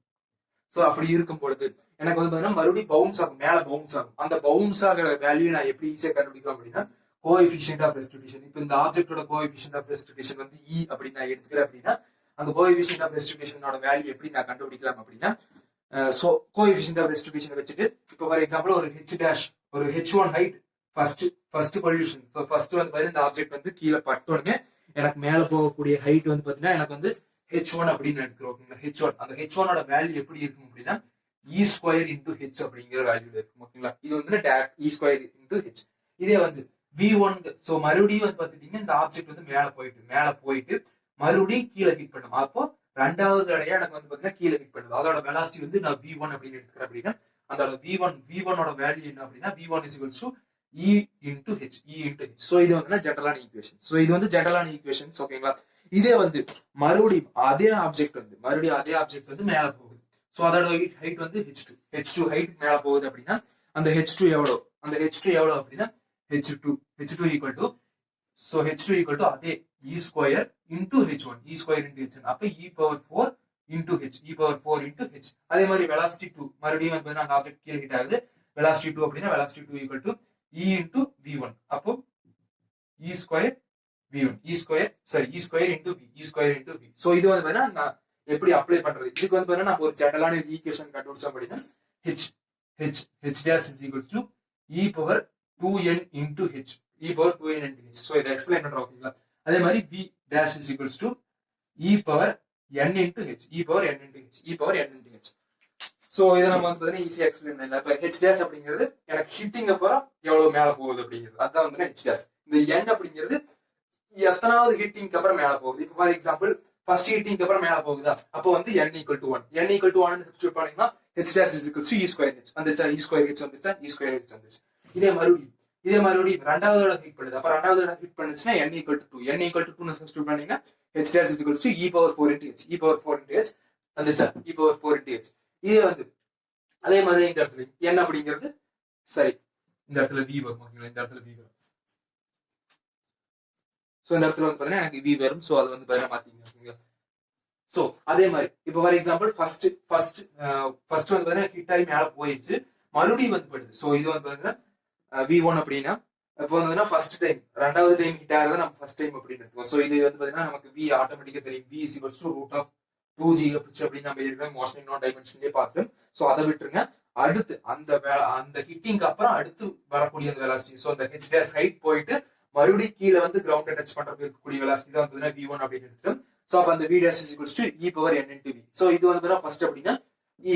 சோ அப்படி இருக்கும் பொழுது எனக்கு வந்து பாத்தீங்கன்னா மறுபடியும் பவுன்ஸ் ஆகும், மேல பவுன்ஸ் ஆகும். அந்த பவுன்ஸ் ஆகிற வேல்யூ நான் எப்படி ஈஸியா கண்டுபிடிக்கலாம் அப்படின்னா கோஎஃபிஷியன்ட் ஆஃப் ரெஸ்டிடியூஷன். இப்போ இந்த ஆப்ஜெக்டோட கோஎஃபிஷியன்ட் ஆஃப் ரெஸ்டிடியூஷன் வந்து e அப்படின்னு நான் எடுத்துக்கிறேன் அப்படின்னா அந்த கோஎஃபிஷியன்ட் ஆஃப் ரெஸ்டிடியூஷனோட வேல்யூ எப்படி நான் கண்டுபிடிக்கலாம் அப்படின்னா, சோ கோஎஃபிஷியன்ட் ஆஃப் ரெஸ்டிடியூஷன் வச்சுட்டு இப்போ ஃபார் எக்ஸாம்பிள் ஒரு ஒரு h1 height first collision. So first வந்து பாத்தீங்கன்னா இந்த ஆப்ஜெக்ட் வந்து கீழே பட்டோடனே எனக்கு மேல போகக்கூடிய ஹைட் வந்து பாத்தீங்கன்னா எனக்கு வந்து h1 அப்படின்னு எடுக்கிறோம். h1 அந்த h1ஓட வேல்யூ எப்படி இருக்கும் அப்படின்னா e ஸ்கொயர் இன்டூ h அப்படிங்கிற வேல்யூல இருக்கும். ஓகேங்களா, இது வந்து direct e square into h. இதே வந்து v1. சோ மறுபடியும் வந்து பாத்துட்டீங்கன்னா இந்த ஆப்ஜெக்ட் வந்து மேல போயிட்டு மறுபடியும் கீழே ஹிட் பண்ணும். அப்போ ரெண்டாவது தடையா எனக்கு வந்து பாத்தீங்கன்னா கீழே ஹிட் பண்ணுது. அதோட வெலாசிட்டி வந்து நான் v1 அப்படின்னு எடுத்துக்கிறேன் அப்படின்னா அதோட v1ஓட வேல்யூ என்ன அப்படின்னா v1 is equals to e into h. So இது வந்து ஜெனரலான ஈக்குவேஷன். சோ இது வந்து ஜெனரலான ஈக்குவேஷன்ஸ். ஓகேங்களா, இதே வந்து மறுபடியும் அதே ஆப்ஜெக்ட் வந்து மேல போகுது. சோ அதோட ஹைட் வந்து h2 ஹைட் மேல போகுது அப்படின்னா அந்த h2 எவ்வளவு அப்படின்னா h2 equal to so h2 equal to அதே e ஸ்கொயர் இன்டூ h1 அப்ப e பவர் 4 இன்டூ h அதே மாதிரி வெலாசிட்டி 2 மறுபடியும் வந்து அந்த ஆப்ஜெக்ட் கீழே ஹிட் ஆகுது. வெலாசிட்டி 2 அப்படின்னா velocity 2 equal to e into v1. அப்போ e square into v. So இது வந்து நான் எப்படி அப்ளை பண்றது, இதுக்கு வந்து நான் ஒரு ஜெனரலான ஈக்குவேஷன் கண்டுபிடிச்சோம் அப்படின்னா h dash is equals to e power 2n into h. So இதை எக்ஸ்பிளைன் பண்றோம். ஓகேங்களா, அதே மாதிரி v dash is equals to e power n into h. So இதை நம்ம வந்து ஈஸியா எக்ஸ்பிளைன் பண்ணலாம். இப்ப h dash அப்படிங்கிறது எனக்கு ஹிட்டிங் அப்புறம் எவ்வளவு மேல போகுது அப்படிங்கிறது, அதான் வந்து h dash. இந்த n அப்படிங்கிறது எத்தனாவது ஹிட்டிங்க்கு அப்புறம் மேல போகுது. இப்போ ஃபார் எக்ஸாம்பிள் ஃபர்ஸ்ட் ஹிட்டிங்க்கு அப்புறம் மேல போகுதா, அப்போ வந்து n equal to 1 சப்ஸ்டிட்யூட் பண்ணீங்கன்னா h dash is equal to e square h வந்துச்சா, e square h வந்துச்சு. இதே மறுபடியும் ரெண்டாவதோட ஹிட் பண்ணுது. அப்ப ரெண்டாவதோட ஹிட் பண்ணுச்சுன்னா n equal to 2 சப்ஸ்டிட்யூட் பண்ணீங்கன்னா h dash is equal to e power 4 into h வந்துச்சா, e power 4 into h. இதே வந்து அதே மாதிரி இந்த இடத்துல n அப்படிங்கிறது சரி இந்த இடத்துல v வரும். ஓகேங்களா, இந்த இடத்துல v வரும். சோ இந்த இடத்துல வந்து பாத்தீங்கன்னா எனக்கு v வரும். சோ அது வந்து பாத்தீங்கன்னா மாத்திங்க. ஓகேங்களா, சோ அதே மாதிரி இப்போ ஃபார் எக்ஸாம்பிள் ஃபர்ஸ்ட் வந்து பாத்தீங்கன்னா ஹிட் ஆகி மேல போயிடுச்சு, மறுபடியும் வந்து போயிடுது. சோ இது வந்து பாத்தீங்கன்னா v1 அப்படின்னா இப்போ வந்து ஃபர்ஸ்ட் டைம் ரெண்டாவது டைம் ஹிட் ஆகிறத நம்ம ஃபர்ஸ்ட் டைம் அப்படின்னு எடுத்துக்கோம். சோ இது வந்து பாத்தீங்கன்னா நமக்கு v ஆட்டோமேட்டிக்கா தெரியும். v is equals to root of 2g அப்படின்னு நம்ம ஏற்கனவே மோஷன் இன் டைமென்ஷன்லயே பார்த்தோம். சோ அதை விட்டுருங்க. அடுத்து அந்த ஹிட்டிங்க்கு அப்புறம் அடுத்து வரக்கூடிய அந்த வெலாசிட்டி, சோ அந்த h dash ஹைட் போயிட்டு மறுபடியும் கீழே வந்து கிரவுண்ட் டச் பண்றதுக்கு இருக்கக்கூடிய வெலாசிட்டி தான் வந்து v1 அப்படின்னு எடுத்துட்டோம். சோ அப்ப அந்த v dash is equals to e power n into v. So இது வந்து ஃபர்ஸ்ட் அப்படின்னா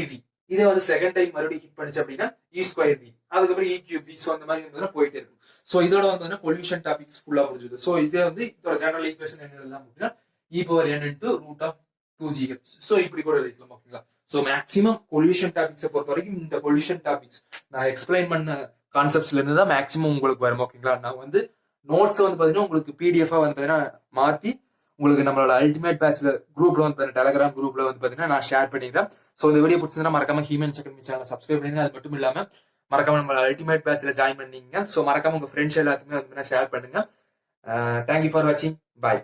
ev. இதே வந்து செகண்ட் டைம் மறுபடியும் ஹிட் பண்ணிச்சு அப்படின்னா e ஸ்கொயர் v, அதுக்கப்புறம் e cube v. சோ அந்த மாதிரி வந்து போயிட்டே இருக்கும். சோ இதோட வந்து பொல்யூஷன் டாபிக்ஸ் ஃபுல்லா முடிஞ்சது. சோ இதே வந்து இதோட ஜெனரல் ஈக்குவேஷன் என்ன எழுதலாம் அப்படின்னா e power n into root of 2gh. So இப்படி கூட எழுதிக்கலாம். ஓகேங்களா, சோ மேக்ஸிமம் பொல்யூஷன் டாபிக்ஸை பொறுத்த வரைக்கும் இந்த பொல்யூஷன் டாபிக்ஸ் நான் எக்ஸ்பிளைன் பண்ண கான்செப்ட்ஸ்ல இருந்து தான் மேக்ஸிமம் உங்களுக்கு வரும். ஓகேங்களா, நான் வந்து நோட்ஸ் வந்து பாத்தீங்கன்னா உங்களுக்கு பிடிஎஃப் வந்து பாத்தீங்கன்னா மாத்தி உங்களுக்கு நம்மளோட அல்டிமேட் பேட்ச்ல குரூப்ல வந்து டெலிகிராம் குரூப்ல வந்து பாத்தீங்கன்னா நான் ஷேர் பண்ணிக்கிறேன். சோ இந்த வீடியோ பிடிச்சதுன்னா மறக்காம ஹியூமன்ஸ் அகாடமி சேனல் சப்ஸ்கிரைப் பண்ணுங்க. அது மட்டும் இல்லாம மறக்காம நம்ம அல்டிமேட் பேட்ச்ல ஜாயின் பண்ணீங்க. சோ மறக்காம உங்க ஃப்ரெண்ட்ஸ் எல்லாத்துக்குமே வந்து ஷேர் பண்ணுங்க. தேங்க்யூ ஃபார் வாட்சிங். பாய்.